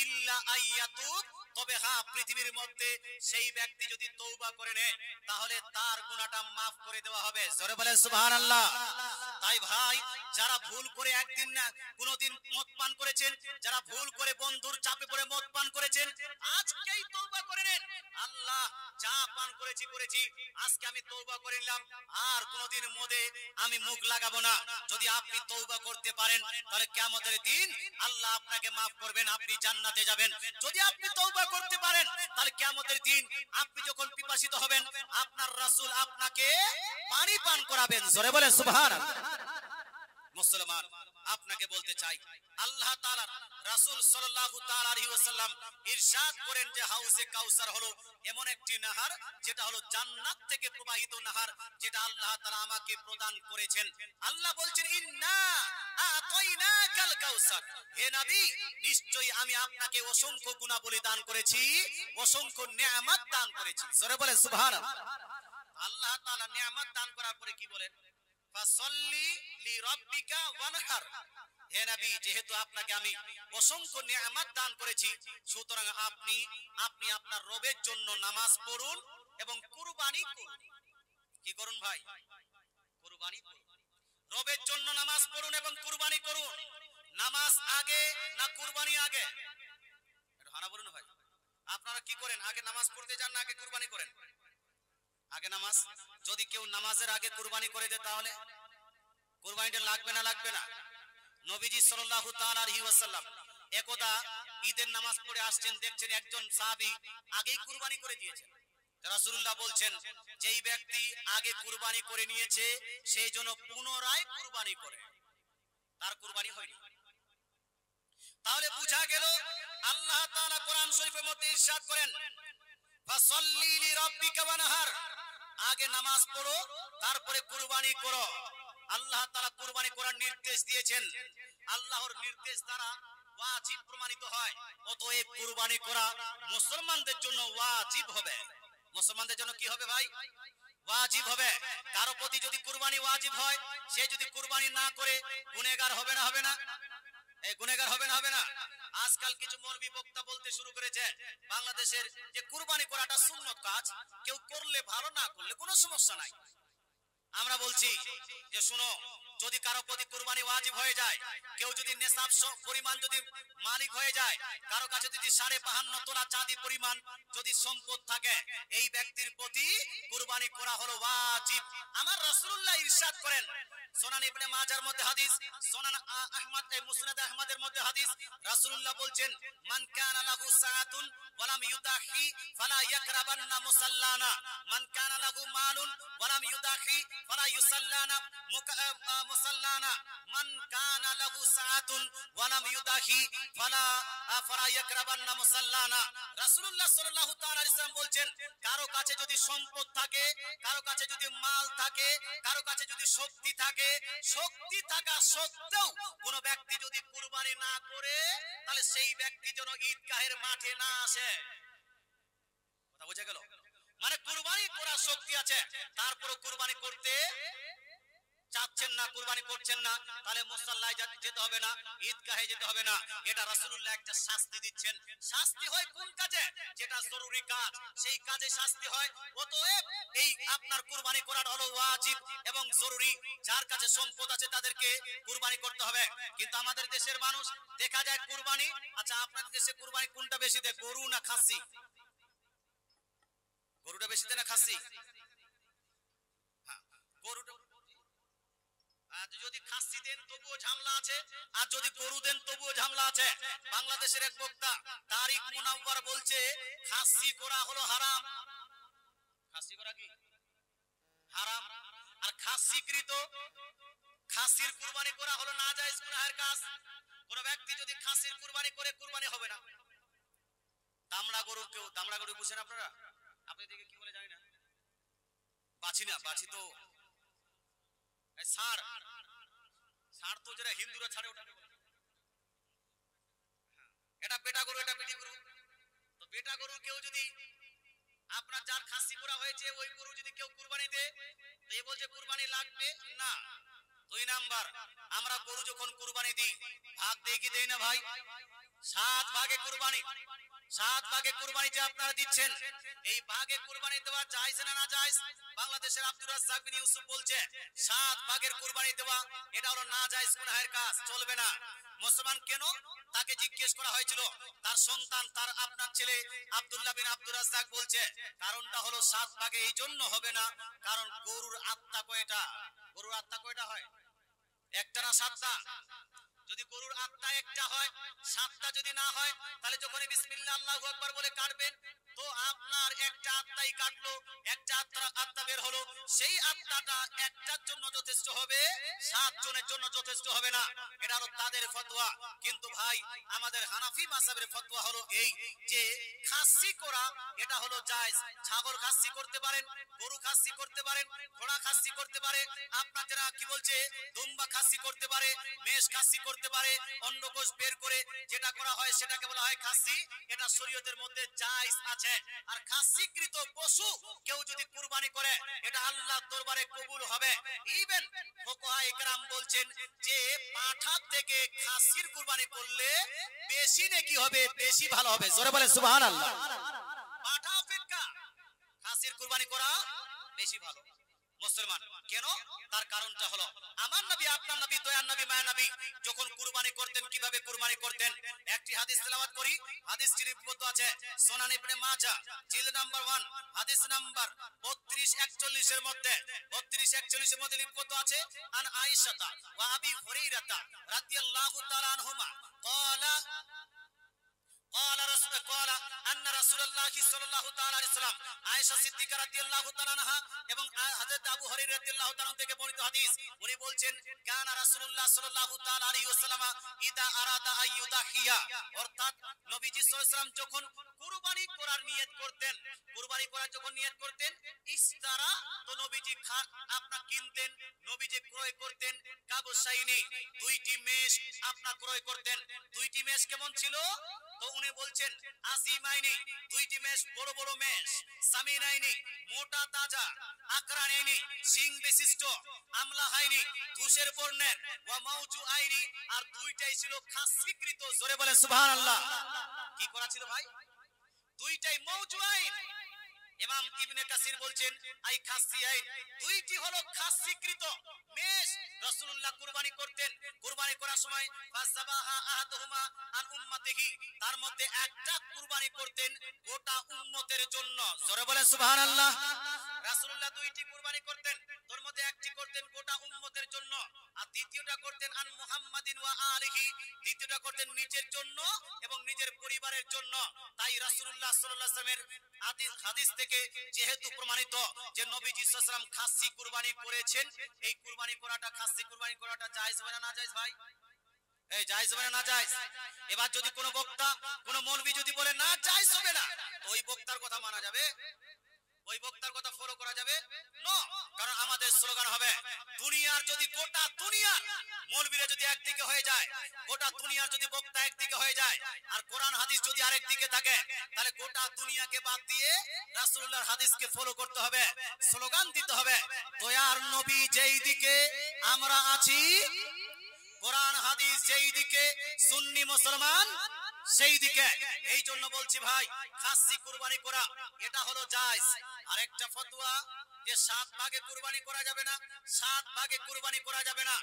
ইল্লা আইয়াতুব, তবে হ্যাঁ, পৃথিবীর মধ্যে সেই ব্যক্তি যদি তওবা করে নেয় তাহলে তার গুনাহটা maaf করে দেওয়া হবে। জোরে বলেন সুবহানাল্লাহ। তাই ভাই, যারা ভুল করে একদিন না কোনোদিন মদ পান করেছেন, যারা ভুল করে বন্ধুর চাপে পড়ে মদ পান করেছেন, আজকেই তওবা করে নেন। আল্লাহ, যা পান করেছি, আজকে আমি তওবা করে নিলাম, আর কোনোদিন মদে আমি মুখ লাগাবো না। যদি আপনি তওবা করতে পারেন তাহলে কিয়ামতের দিন আল্লাহ আপনাকে maaf করবেন, আপনি জান্নাতে যাবেন। যদি আপনি তওবা করতে পারেন তাহলে কিয়ামতের দিন আপনি যখন পিপাসিত হবেন আপনার রাসূল আপনাকে পানি পান করাবেন। জোরে বলেন সুবহানাল্লাহ। মুসলমান, আপনাকে বলতে চাই আল্লাহ তাআলা রাসূল সাল্লাল্লাহু তাআলা আলাইহি ওয়াসাল্লাম ইরশাদ করেন যে হাউজে কাউসার হলো এমন একটি নাহার যেটা হলো জান্নাত থেকে প্রবাহিত নাহার, যেটা আল্লাহ তাআলা আমাকে প্রদান করেছেন। আল্লাহ বলছেন ইন্না আতাইনাকাল কাউসার, হে নবী নিশ্চয়ই আমি আপনাকে অসংখ্য গুণাবলী দান করেছি, অসংখ্য নিয়ামত দান করেছি। জোরে বলেন সুবহানাল্লাহ। আল্লাহ তাআলা নিয়ামত দান করার পরে কি বলেন? ফাসাল্লি লিরাব্বিকা ওয়ানহার, হে নবী যেহেতু আপনাকে আমি অসংখ্য নিয়ামত দান করেছি, সুতরাং আপনি আপনার রবের জন্য নামাজ পড়ুন এবং কুরবানি করুন। কি করুন ভাই? কুরবানি করুন। রবের জন্য নামাজ পড়ুন এবং কুরবানি করুন। নামাজ আগে না কুরবানি আগে? একটু হানা বলুন ভাই। আপনারা কি করেন? আগে নামাজ পড়তে যান না আগে কুরবানি করেন? আগে নামাজ। যদি কেউ নামাজের আগে কুরবানি করে দেয় তাহলে কুরবানিটা লাগবে না? লাগবে না। নবীজি সাল্লাল্লাহু তাআলা আলাইহি ওয়াসাল্লাম একদা ঈদের নামাজ পড়ে আসছেন, দেখছেন একজন সাহাবী আগেই কুরবানি করে দিয়েছেন। রাসূলুল্লাহ বলছেন যেই ব্যক্তি আগে কুরবানি করে নিয়েছে সেই জন্য পুনরায় কুরবানি করে, তার কুরবানি হয়নি। তাহলে বোঝা গেল আল্লাহ তাআলা কোরআন শরীফের মধ্যে ইরশাদ করেন ফাসাল্লি লিরাব্বিকা ওয়ানহার, আগে নামাজ পড়ো তারপরে কুরবানি করো। আল্লাহ তাআলা কুরবানি করার নির্দেশ দিয়েছেন, আল্লাহর নির্দেশ দ্বারা ওয়াজিব প্রমাণিত হয়। অতএব কুরবানি করা মুসলমানদের জন্য ওয়াজিব হবে। মুসলমানদের জন্য কি হবে ভাই? ওয়াজিব হবে। কারো প্রতি যদি কুরবানি ওয়াজিব হয়, সে যদি কুরবানি না করে গুনাহগার হবে না? হবে না? এই গুনাহগার হবে না? হবে না? আজকাল কিছু মৌলবি বক্তা বলতে শুরু করেছে বাংলাদেশের যে কুরবানি করাটা সুন্নত কাজ, কেউ করলে ভালো, না করলে কোনো সমস্যা নাই। আমরা বলছি যে শুনো, যদি কারো প্রতি কুরবানি ওয়াজিব হয়ে যায়, কেউ যদি নেশাব পরিমাণ যদি মালিক হয়ে যায়, কারো কাছে যদি ৫৫ তোলা চাঁদি পরিমাণ যদি সম্পদ থাকে, এই ব্যক্তির প্রতি কুরবানি করা হলো ওয়াজিব। আমার রাসূলুল্লাহ ইরশাদ করেন, সুনান ইবনে মাজার মধ্যে হাদিস, সুনান আহমদ মুসনাদ আহমদের মধ্যে হাদিস, রাসূলুল্লাহ বলছেন মান কানা লাহু সাআতুন ওয়া লাম ইউদাহি ফালা ইয়াকরাবান্না মুসাল্লানা, মান কানা লাহু মালুন ওয়া লাম ইউদাহি ফালা ইউসাল্লানা মুসাল্লানা মান কানা লাহু সাআতুন ওয়া লাম ইউদাহি ফালা ইয়াকরাবান্না মুসাল্লানা। রাসূলুল্লাহ সাল্লাল্লাহু তাআলা আলাইহি ওয়াসাল্লাম বলছেন, কারো কাছে যদি সম্পদ থাকে, কারো কাছে যদি মাল থাকে, কারো কাছে যদি শক্তি থাকে, শক্তি থাকা সত্ত্বেও কোন ব্যক্তি যদি কুরবানি না করে, তাহলে সেই ব্যক্তি যেন ঈদগাহের মাঠে না আসে। কথা বোঝা গেল? মানে কুরবানি করার শক্তি আছে, তারপরও কুরবানি করতে চাচ্ছেন না, কুরবানি করছেন না, তাহলে মুসাল্লায় যেতে হবে না, ঈদগাহে যেতে হবে না। এটা রাসূলুল্লাহ একটা শাস্তি দিচ্ছেন। শাস্তি হয় কোন কাজে? যেটা জরুরি কাজ, সেই কাজে শাস্তি হয়। অতএব এই আপনার কুরবানি করাটা হলো ওয়াজিব এবং জরুরি। যার কাছে সম্পদ আছে তাদেরকে কুরবানি করতে হবে। কিন্তু আমাদের দেশের মানুষ দেখা যায় কুরবানি, আচ্ছা আপনাদের দেশে কুরবানি কোনটা বেশি দেয়, গরু না খাসি? গরুটা বেশি দেয় না খাসি? হ্যাঁ, গরুটা। যদি খাসি দেন তবুও ঝামেলা আছে, আর যদি গরু দেন তবুও ঝামেলা আছে। বাংলাদেশের এক বক্তা তারিক মুনাওয়ার বলছে খাসি করা হলো হারাম। খাসি করা কি হারাম, আর খাসিকৃত খাসির কুরবানি করা হলো নাজায়েজ গুনাহের কাজ। কোন ব্যক্তি যদি খাসির কুরবানি করে, কুরবানি হবে না। দামড়া গরু, কেউ দামড়া গরু বুঝেন আপনারা? আপনি দিকে কি বলে জানি না, বাছি না, বাছি তো ষাঁড়, ষাঁড় তো যেটা হিন্দুরা ছাড়ে ওটাকে বলে। এটা বেটা গরু, এটা বেটি গরু। তো বেটা গরু কেউ যদি আপনার যার খাসি করা হয়েছে ওই গরু যদি কেউ কুরবানি দেয়, তো এ বলছে কুরবানি লাগবে না। 2 নাম্বার, আমরা গরু যখন কুরবানি দিই ভাগ দেই কি দেই না ভাই? 7 ভাগে কুরবানি, 7 ভাগে কুরবানি যে আপনারা দিচ্ছেন, এই ভাগে কুরবানি দেওয়া জায়েজ না না জায়েজ? বাংলাদেশের আব্দুর রাজ্জাক বিন ইউসুফ বলছে 7 ভাগের কুরবানি দেওয়া এটা হলো না জায়েজ গুনাহের কাজ, চলবে না। মুসলমান কেন? তাকে জিজ্ঞেস করা হয়েছিল, তার সন্তান, তার আপনার ছেলে আব্দুল্লাহ বিন আব্দুর রাজ্জাক বলছে কারণটা হলো 7 ভাগে এই জন্য হবে না, কারণ গরুর আত্মা কয়টা? গরুর আত্মা কয়টা হয়? একটা না 7টা? যদি গরুর আত্মা একটা হয়, 7টা যদি না হয়, তাহলে যখন বিসমিল্লাহ আল্লাহু আকবার বলে কাটবেন, তো আপনার একটা আত্মাই কাটলো, একটা আত্মা বের হলো, সেই আত্মাটা একটার জন্য যথেষ্ট হবে, 7 জনের জন্য যথেষ্ট হবে না। এটা হলো তাদের ফতোয়া। কিন্তু ভাই আমাদের হানাফি মাযহাবের ফতোয়া হলো এই যে খাসি করা এটা হলো জায়েজ। ছাগল খাসি করতে পারেন, গরু খাসি করতে পারেন, ঘোড়া খাসি করতে পারে, আপনার যারা কি বলছে দুম্বা খাসি করতে পারে, মেষ খাসি করতে পারে, অন্ডকোষ বের করে যেটা করা হয় সেটাকে বলা হয় খাসি। এটা শরীয়তের মধ্যে জায়েজ আছে। আর খাসিকৃত পশু কেউ যদি কুরবানি করে এটা আল্লাহর দরবারে কবুল হবে। ইভেন ফুকাহা ইকরাম বলছেন যে পাঠা থেকে খাসির কুরবানি করলে বেশি নেকি হবে, বেশি ভালো হবে। জোরে বলে সুবহানাল্লাহ। পাঠা অপেক্ষা খাসির কুরবানি করা বেশি ভালো। মুসলমান কেন? তার কারণটা হলো আমার নবী, আপনার নবী, দয়ার নবী, মায়া নবী যখন কুরবানি করতেন কিভাবে কুরবানি করতেন? একটি হাদিস তেলাওয়াত করি। হাদিসটি লিপিবদ্ধ আছে সুনান ইবনে মাজাহ জিলদ নাম্বার 1 হাদিস নাম্বার 3241 এর মধ্যে, 3241 এর মধ্যে লিপিবদ্ধ আছে আন আয়েশা ওয়া আবি হুরায়রা রাদিয়াল্লাহু তাআলা আনহুমা قال ان رسول الله صلى الله تعالى عليه وسلم আয়েশা সিদ্দিকা রাদিয়াল্লাহু তাআলা আনহা এবং হযরত আবু হুরায়রা রাদিয়াল্লাহু তাআলা থেকে বর্ণিত হাদিস, উনি বলছেন কানা রাসূলুল্লাহ সাল্লাল্লাহু তাআলা আলাইহি ওয়াসাল্লাম ইদা আরাদা আইয়ুদাহিয়া, অর্থাৎ নবীজি সাল্লাল্লাহু আলাইহি ওয়াসাল্লাম যখন কুরবানি করার নিয়ত করতেন, কুরবানি করার যখন নিয়ত করতেন, ইস্তারা, তো নবীজি আপনার কিনতেন, নবীজি ক্রয় করতেন কাবসাইনি, 2টি মেষ আপনার ক্রয় করতেন। 2টি মেষ কেমন ছিল? তো উনি বলছেন আসিমাইনি, 2টি মেষ বড় বড় মেষ, সামিনাইনি মোটা তাজা, আকরানাইনি সিং বিশিষ্ট, আমলা হাইনি ধূসর বর্ণের, ওয়া মাউজু আইনি, আর 2টাই ছিল খাসিকৃত। জোরে বলেন সুবহানাল্লাহ। কি করা ছিল ভাই? 2টাই মাউজু আইন। ইমাম ইবনে কাসির বলছেন আই খাসি আইন, 2টি হলো খাসিকৃত মেষ রাসূলুল্লাহ কুরবানি করতেন। কুরবানি করার সময় ফাসাবাহা আহাদুহুমা আন উম্মতিহি, তার মধ্যে একটা কুরবানি করতেন গোটা উম্মতের জন্য। জোরে বলেন সুবহানাল্লাহ। রাসূলুল্লাহ 2টি কুরবানি করতেন, তার মধ্যে একটি করতেন গোটা উম্মতের জন্য, আর দ্বিতীয়টা করতেন আন মুহাম্মাদিন ওয়া আলিহি, দ্বিতীয়টা করতেন নিজের জন্য এবং নিজের পরিবারের জন্য। তাই রাসূলুল্লাহ সাল্লাল্লাহু আলাইহি ওয়াসাল্লামের হাদিস থেকে যেহেতু প্রমাণিত যে নবীজি সাল্লাল্লাহু আলাইহি ওয়াসাল্লাম খাসি কুরবানি করেছেন, এই কুরবানি করাটা, খাসি কুরবানি করাটা জায়েজ হবে না না জায়েজ ভাই? এই জায়েজ হবে না না জায়েজ? এবার যদি কোনো বক্তা, কোনো মৌলবি যদি বলে না জায়েজ হবে না, ওই বক্তার কথা মানা যাবে? ওই বক্তার কথা ফলো করা যাবে? নো। কারণ আমাদের স্লোগান হবে, দুনিয়ার যদি গোটা দুনিয়ার মৌলবীরা যদি একদিকে হয়ে যায়, গোটা দুনিয়ার যদি বক্তা একদিকে হয়ে যায়, আর কোরআন হাদিস যদি আরেক দিকে থাকে, তাহলে গোটা দুনিয়াকে বাদ দিয়ে রাসূলুল্লাহর হাদিসকে ফলো করতে হবে, স্লোগান দিতে হবে, দয়ার নবী যেই দিকে আমরা আছি, কোরআন হাদিস যেই দিকে, সুন্নি মুসলমান সেই দিকে। এই জন্য বলছি ভাই, খাসি কুরবানি করা এটা হলো জায়েজ। আরেকটা ফতোয়া যে 7 ভাগে কুরবানি করা যাবে না, 7 ভাগে কুরবানি করা যাবে না,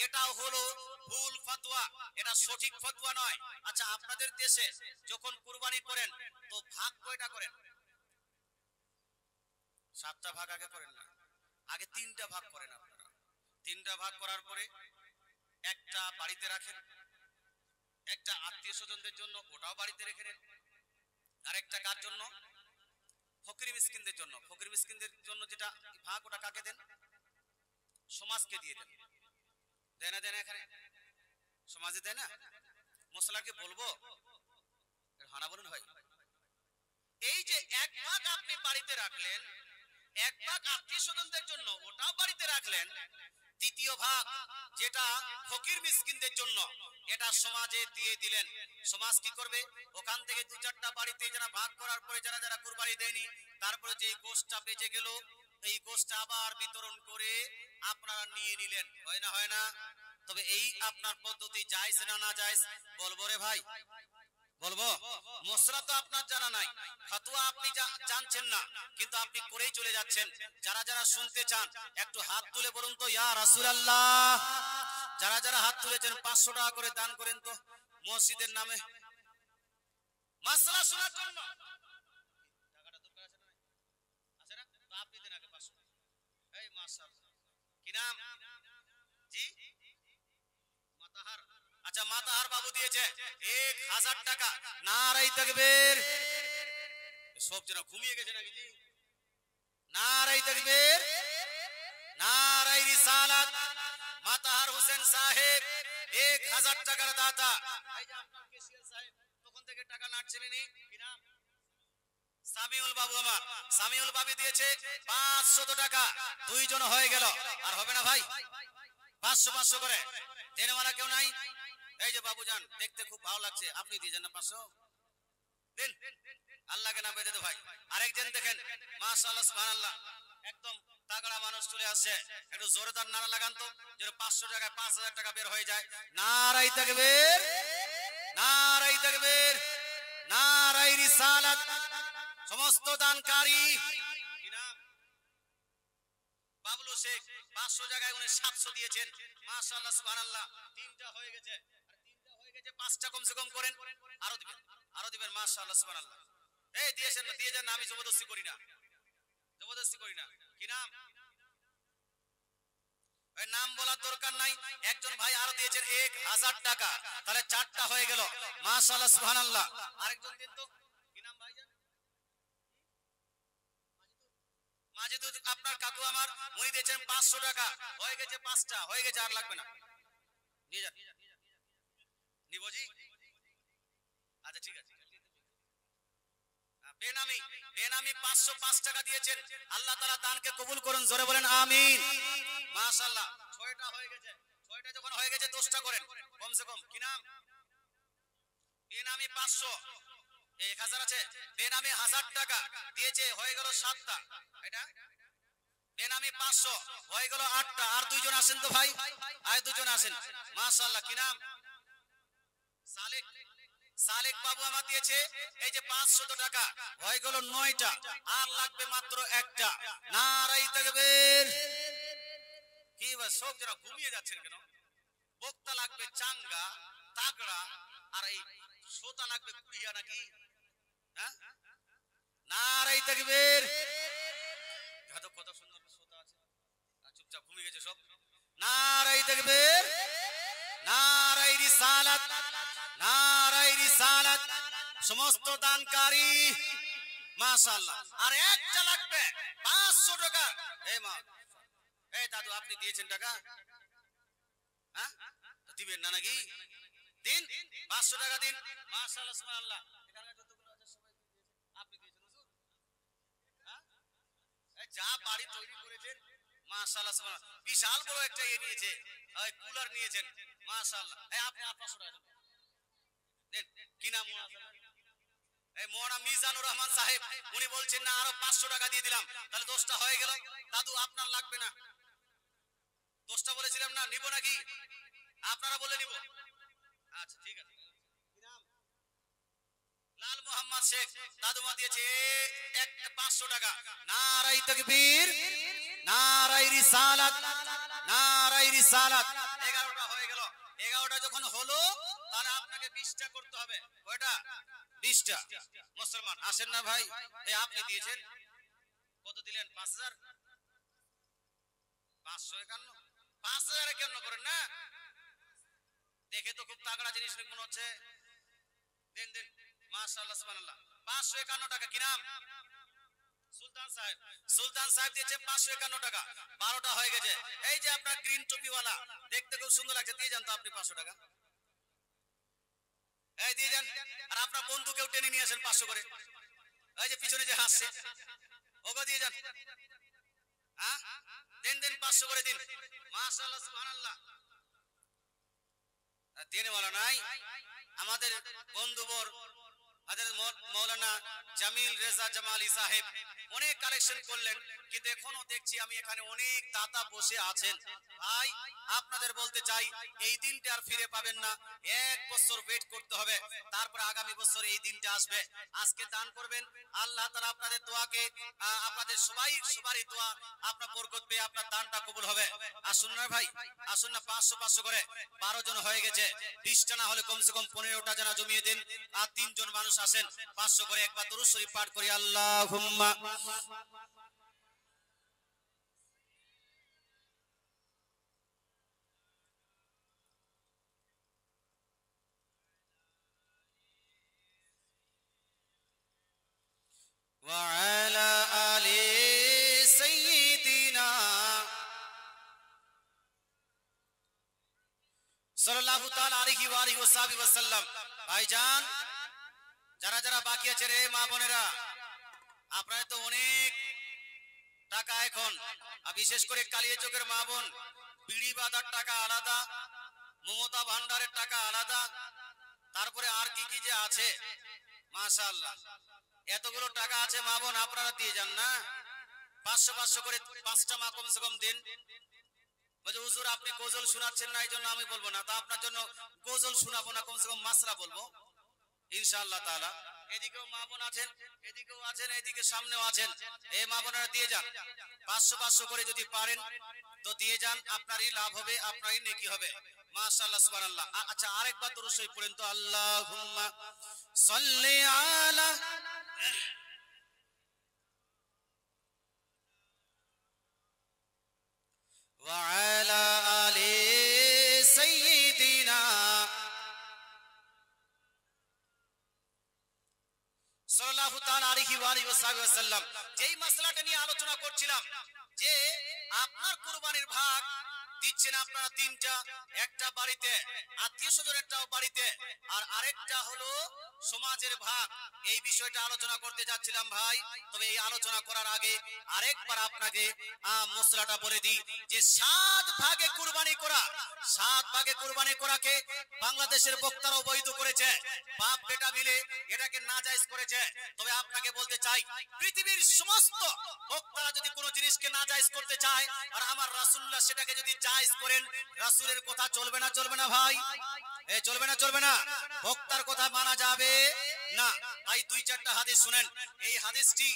এটাও হলো ভুল ফতোয়া, এটা সঠিক ফতোয়া নয়। আচ্ছা, আপনাদের দেশে যখন কুরবানি করেন তো ভাগ কয়টা করেন? 7টা ভাগ আগে করেন না, আগে 3টা ভাগ করেন আপনারা। 3টা ভাগ করার পরে একটা বাড়িতে রাখেন, একটা আত্মীয় স্বজনদের জন্য, ওটাও বাড়িতে রেখে দেন। আর একটা কার জন্য? ফকির মিসকিনদের জন্য। ফকির মিসকিনদের জন্য যেটা ভাগ, ওটা কাকে দেন? সমাজকে দিয়ে দেন। দেয় না দেয় না? এখানে সমাজে দেয় না? মশলাকে বলবো হানা বলুন ভাই। এই যে এক ভাগ আপনি বাড়িতে রাখলেন, এক ভাগ আত্মীয় স্বজনদের জন্য, ওটাও বাড়িতে রাখলেন, দ্বিতীয় ভাগ যেটা ফকির মিসকিনদের জন্য, এটা সমাজে দিয়ে দিলেন। সমাজ কি করবে? ওখান থেকে 2-4টা বাড়িতে যারা ভাগ করার পরে যারা যারা কুরবানি দেয়নি, তারপরে যে গোশতটা বেঁচে গেল, এই গোশতটা আবার বিতরণ করে আপনারা নিয়ে নিলেন। হয় না হয় না? তবে এই আপনার পদ্ধতি জায়েজ না না জায়েজ বলবো রে ভাই? বলবো? মশলা তো আপনার জানা নাই, ফতোয়া আপনি জানছেন না, কিন্তু আপনি করেই চলে যাচ্ছেন। যারা যারা শুনতে চান একটু হাত তুলে বলুন তো ইয়া রাসূলুল্লাহ। যারা যারা হাত তুলেছেন 500 টাকা করে দান করেন তো মসজিদের নামে, মাসলা শোনার জন্য। টাকাটা দরকার আছে না? আছে না? তো আপনি দেন আগে 500। এই মাশাআল্লাহ, কি নাম? জি, মাতাহার। আচ্ছা, মাতাহার বাবু দিয়েছে 1000 টাকা। নারাই তাকবীর। সব জন ঘুমিয়ে গেছে নাকি জি? নারাই তাকবীর, নারাই রিসালাত। মাতাহার হোসেন সাহেব 1000 টাকার দাতা। এই যে আপনার কেশিয়ার সাহেব তখন থেকে টাকা নাটছিলেন, কি নাম? সামিউল বাবু। আমার সামিউল বাবু দিয়েছে 500 টাকা। 2 জন হয়ে গেল। আর হবে না ভাই? 500 করে দেনওয়ালা কেউ নাই? এই যে বাবু যান, দেখতে খুব ভালো লাগছে, আপনি দিয়ে যান না 500 দেন, আল্লাহকে নাম বেঁধে দে ভাই। আরেকজন দেখেন, মাশাআল্লাহ সুবহানাল্লাহ, একদম তাগড়া মানুষ চলে আসছে। একটু জোরদার নারা লাগান তো, যেন 500 টাকায় 5000 টাকা বের হয়ে যায়। নারাই তাকবীর, নারাই তাকবীর, নারাই রিসালাত। সমস্ত দানকারী, কি নাম? বাবলু শেখ 500 জায়গায় উনি 700 দিয়েছেন। মাশাআল্লাহ সুবহানাল্লাহ, 3টা হয়ে গেছে, আর 3টা হয়ে গেছে, 5টা কমসে কম করেন। আরো দিবেন, আরো দিবেন। মাশাআল্লাহ সুবহানাল্লাহ। এই দিয়েছেন না, দিয়ে যান না, আমি জবরদস্তি করি না, জবরদস্তি করি না। কি নাম? ওই নাম বলার দরকার নাই। একজন ভাই আরো দিয়েছেন 1000 টাকা, তাহলে 4টা হয়ে গেল। মাশাআল্লাহ সুবহানাল্লাহ। আরেকজন দিন তো, কি নাম ভাইজান? মাজিদুর, আপনার কাকু আমার, উনি দিয়েছেন 500 টাকা। হয়ে গেছে 5টা, হয়ে গেছে, আর লাগবে না, নিয়ে যান। নিবজি? আচ্ছা ঠিক আছে। বেনামি, বেনামি 505 টাকা দিয়েছেন। আল্লাহ তাআলা দানকে কবুল করুন, জোরে বলেন আমিন। মাশাআল্লাহ, 6টা হয়ে গেছে। 6টা যখন হয়ে গেছে 10টা করেন কমসে কম। কি নাম? বেনামি 500, 1000 আছে। বেনামি 1000 টাকা দিয়েছে, হয়ে গেল 7টা। এটা বেনামি 500, হয়ে গেল 8টা। আর 2 জন আসেন তো ভাই, আর 2 জন আসেন। মাশাআল্লাহ, কি নাম? সালেক, সালেক বাবু আমার দিয়েছে এই যে 500 টাকা, হয়ে গেল 9টা। আর লাগবে মাত্র একটা। নারাই তাকবীর। কি বাস সব যারা ঘুমিয়ে যাচ্ছেন কেন? বক্তা লাগবে চাঙ্গা তাগড়া, আর এই শ্রোতা লাগবে কুড়িয়া নাকি? হ্যাঁ, নারাই তাকবীর। কত সুন্দর শ্রোতা আছে, আর চুপচাপ ঘুমিয়ে গেছে সব। নারায়ে তাকবীর, নারায়ে রিসালাত, নারায়ে রিসালাত। সমস্ত দানকারী মাশাআল্লাহ। আর একটা লাগবে 500 টাকা। এই মা, এই দাদু আপনি দিয়েছেন টাকা? হ্যাঁ দিবেন না নাকি? দিন 500 টাকা দিন। মাশাআল্লাহ সুবহানাল্লাহ। এখানে যতগুলো আছে সবাই দিয়েছেন। আপনি দিয়েছেন হুজুর? হ্যাঁ এই যা বাড়ি তৈরি করেছেন মাশাআল্লাহ সুবহানাল্লাহ। বিশাল বড় একটা নিয়েছে, ওই কুলার নিয়েছেন মাশাআল্লাহ। এই আপনি 500 টাকা দেন। কি নাম ওনার? এই মোনা মিজানুর রহমান সাহেব, উনি বলছেন না আরো 500 টাকা দিয়ে দিলাম, তাহলে 10টা হয়ে গেল। দাদু আপনার লাগবে না? 10টা বলেছিলাম না, নিব নাকি? আপনারা বলে নিব। আচ্ছা ঠিক আছে। কি নাম? লাল মোহাম্মদ শেখ, দাদুমা দিয়েছে 500 টাকা। নারায়ে তাকবীর, নারায়ে রিসালাত, নারায়ে রিসালাত। 11টা হয়ে গেল। 11টা যখন হলো তাহলে আপনাকে 20টা করতে হবে। কয়টা? 20টা। মুসলমান আসেন না ভাই? এই আপনি দিয়েছেন কত দিলেন? 5000। 551। 5051 করেন না? দেখে তো খুব তাগড়া জিনিস মনে হচ্ছে। দেন দেন মাশাআল্লাহ সুবহানাল্লাহ। 551 টাকা। কি নাম? সুলতান সাহেব। সুলতান সাহেব দিয়েছে 551 টাকা। 12টা হয়ে গেছে। এই যে আপনার গ্রিন টুপিওয়ালা, দেখতে খুব সুন্দর লাগছে, দিয়ে যান তো আপনি 500 টাকা। এই দিয়ে যান। আর আপনার বন্ধুকেও টেনে নিয়ে আসেন 500 করে। এই যে পিছনে যে হাসছে, ওকে দিয়ে যান। হ্যাঁ দেন দেন 500 করে দিন। মাশাআল্লাহ সুবহানাল্লাহ। দেনেওয়ালা নাই। আমাদের বন্ধুবর মৌলানা জামিল রেজা জামালি সাহেব অনেক কালেকশন করলেন, কিন্তু এখনো দেখছি আমি এখানে অনেক দাতা বসে আছেন। ভাই আপনাদের বলতে চাই, এই দিনটা আর ফিরে পাবেন না। 1 বছর ওয়েট করতে হবে, তারপর আগামী বছর এই দিনটা আসবে। আজকে দান করবেন, আল্লাহ তাআলা আপনাদের দোয়াকে, আপনাদের সবারই দোয়া আপনার বরকত পেয়ে আপনার দানটা কবুল হবে। আসুন না ভাই, আসুন না। 500 500 করে 12 জন হয়ে গেছে। 20টা না হলে কমসে কম 15টা জানা জমিয়ে দিন। আর 3 জন মানুষ আসেন, 500 করে একবার দরুদ শরীফ পাঠ করি। আল্লাহুম্মা ওয়া আলা আলি সাইয়্যিদিনা সাল্লাল্লাহু তাআলা আলাইহি ওয়া আলিহি ওয়াসাল্লাম। ভাইজান যারা যারা বাকি আছে রে মা বোনেরা, আপনারা তো অনেক টাকা এখন, বিশেষ করে কালিয়াচকের মা বোন, বিড়ি বাঁধার টাকা আলাদা, মমতা ভান্ডারের টাকা আলাদা, তারপরে আর কি কি যে আছে মাশাআল্লাহ, এতগুলো টাকা আছে মা বোন, আপনারা দিয়ে যান না। 500 500 করে 5টা মা কমসে কম দিন। বলে হুজুর আপনি গজল শোনাচ্ছেন না, এই জন্য আমি বলবো না। তা আপনার জন্য গজল শোনাবো না, কমসে কম মাসরা বলবো ইনশাআল্লাহ তাআলা। এদিকেও মা বোন আছেন, এদিকেও আছেন, এদিকে সামনেও আছেন। এই মা বোনেরা দিয়ে যান। 500 500 করে যদি পারেন তো দিয়ে যান, আপনারই লাভ হবে, আপনারই নেকি হবে। মাশাআল্লাহ সুবহানাল্লাহ। আচ্ছা আরেকবার দরুদ শরীফ পড়েন তো। আল্লাহুম্মা সাল্লি আলা ওয়া আলা আলি সাইয়্যিদিনা সাল্লাল্লাহু তাআলা আলাইহি ওয়া আলিহি ওয়াসাল্লাম। যেই মাসলাটা নিয়ে আলোচনা করছিলাম যে আপনার কুরবানির ভাগ দিচ্ছেন আপনারা 3টা, একটা বাড়িতে, আত্মীয় স্বজনেরটাও বাড়িতে, আর আরেকটা হলো সমাজের ভাগ। এই বিষয়টা আলোচনা করতে যাচ্ছিলাম ভাই। তবে এই আলোচনা করার আগে আরেকবার আপনাকে মশলাটা বলে দিই যে 7 ভাগে কুরবানি করা, 7 ভাগে কুরবানি করাকে বাংলাদেশের বক্তারা বৈধ করেছে, বাপ বেটা মিলে এটাকে নাজায়েজ করেছে। তবে আপনাকে বলতে চাই, পৃথিবীর সমস্ত বক্তারা যদি কোনো জিনিসকে নাজায়েজ করতে চায় আর আমার রাসূলুল্লাহ সেটাকে যদি জায়েজ করেন, রাসূলের কথা চলবে না? চলবে না ভাই? চলবে না? চলবে না? বক্তার কথা মানা যাবে না। তাই 2 দুই চারটা হাদিস শুনেন। এই হাদিসটি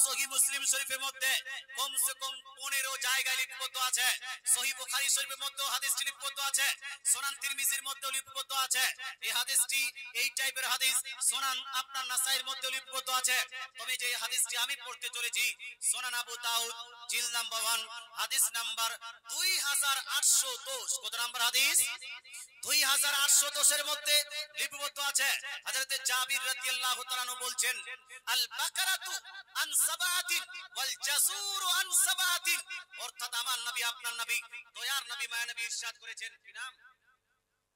সহিহ মুসলিম শরীফের মধ্যে কমসে কম 15 জায়গায় লিপিবদ্ধ আছে। সহিহ বুখারী শরীফের মধ্যে হাদিসটি লিপিবদ্ধ আছে, সুনান তিরমিজির মধ্যে লিপিবদ্ধ আছে। এই হাদিসটি এই টাইপের হাদিস সুনান আপনার নাসাইর মধ্যে লিপিবদ্ধ আছে। তবে যে হাদিসটি আমি পড়তে চলেছি সুনান আবু দাউদ জিল নাম্বার 1 হাদিস নাম্বার 2810। কত নাম্বার হাদিস? 2810 এর মধ্যে লিপিবদ্ধ আছে। হযরত জাবির রাদিয়াল্লাহু তাআলা আনহু বলছেন, আল বাকারাতু আন সাবাতিন ওয়াল জাসুরু আন সাবাতিন। অর্থাৎ আমার নবী আপনার নবী দয়ার নবী মায়া নবী ইরশাদ করেছেন, কি নাম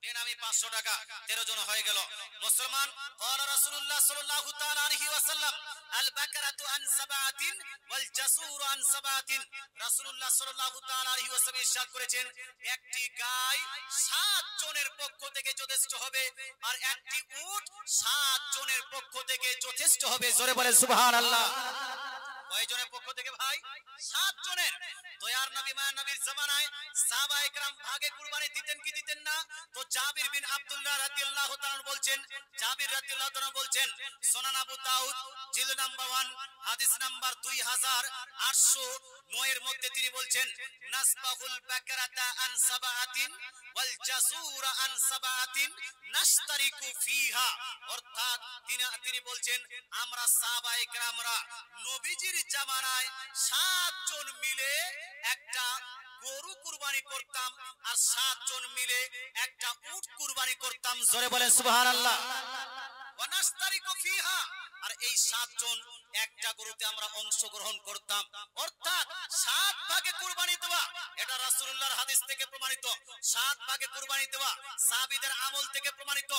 দেন? আমি 500 টাকা, 13 জন হয়ে গেল মুসলমান। قال রাসূলুল্লাহ সাল্লাল্লাহু তাআলা আলাইহি ওয়াসাল্লাম আল বাকারাতু আন সাবাতিন ওয়াল জাসুরু আন সাবাতিন। রাসূলুল্লাহ সাল্লাল্লাহু তাআলা আলাইহি ওয়াসাল্লাম ইরশাদ করেছেন, একটি গায় 7 জনের পক্ষ থেকে যথেষ্ট হবে, আর একটি উট 7 জনের পক্ষ থেকে যথেষ্ট হবে। জোরে বলেন সুবহানাল্লাহ। কয়জনের পক্ষ থেকে ভাই? 7 জনের। দয়ার নবী মায়ার নবীর জামানায় সাহাবায়ে কেরাম ভাগে কুরবানি দিতেন কি দিতেন না? তো জাবির বিন আব্দুল্লাহ রাদিয়াল্লাহু তাআলা বলছেন, জাবির রাদিয়াল্লাহু তাআলা বলছেন, সুনান আবু দাউদ জিলদ নাম্বার 1 হাদিস নাম্বার 2809 এর মধ্যে তিনি বলছেন, নাসবাহুল বাকারাতা আন সাবাতিন ওয়াল জাসুরা আন সাবাতিন নাশতারিকু ফিহা। অর্থাৎ তিনি বলছেন, আমরা সাহাবায়ে কেরামরা নবীজির জামানায় 7 জন মিলে একটা গরু কুরবানি করতাম, আর 7 জন মিলে একটা উট কুরবানি করতাম। জোরে বলেন সুবহানাল্লাহ। ওয়া নাশতারিকু ফিহা, আর এই 7 জন একটা গরুতে আমরা অংশগ্রহণ করতাম। অর্থাৎ 7 ভাগে কুরবানি দেওয়া, এটা রাসূলুল্লাহর হাদিস থেকে প্রমাণিত। 7 ভাগে কুরবানি দেওয়া সাহাবীদের আমল থেকে প্রমাণিত।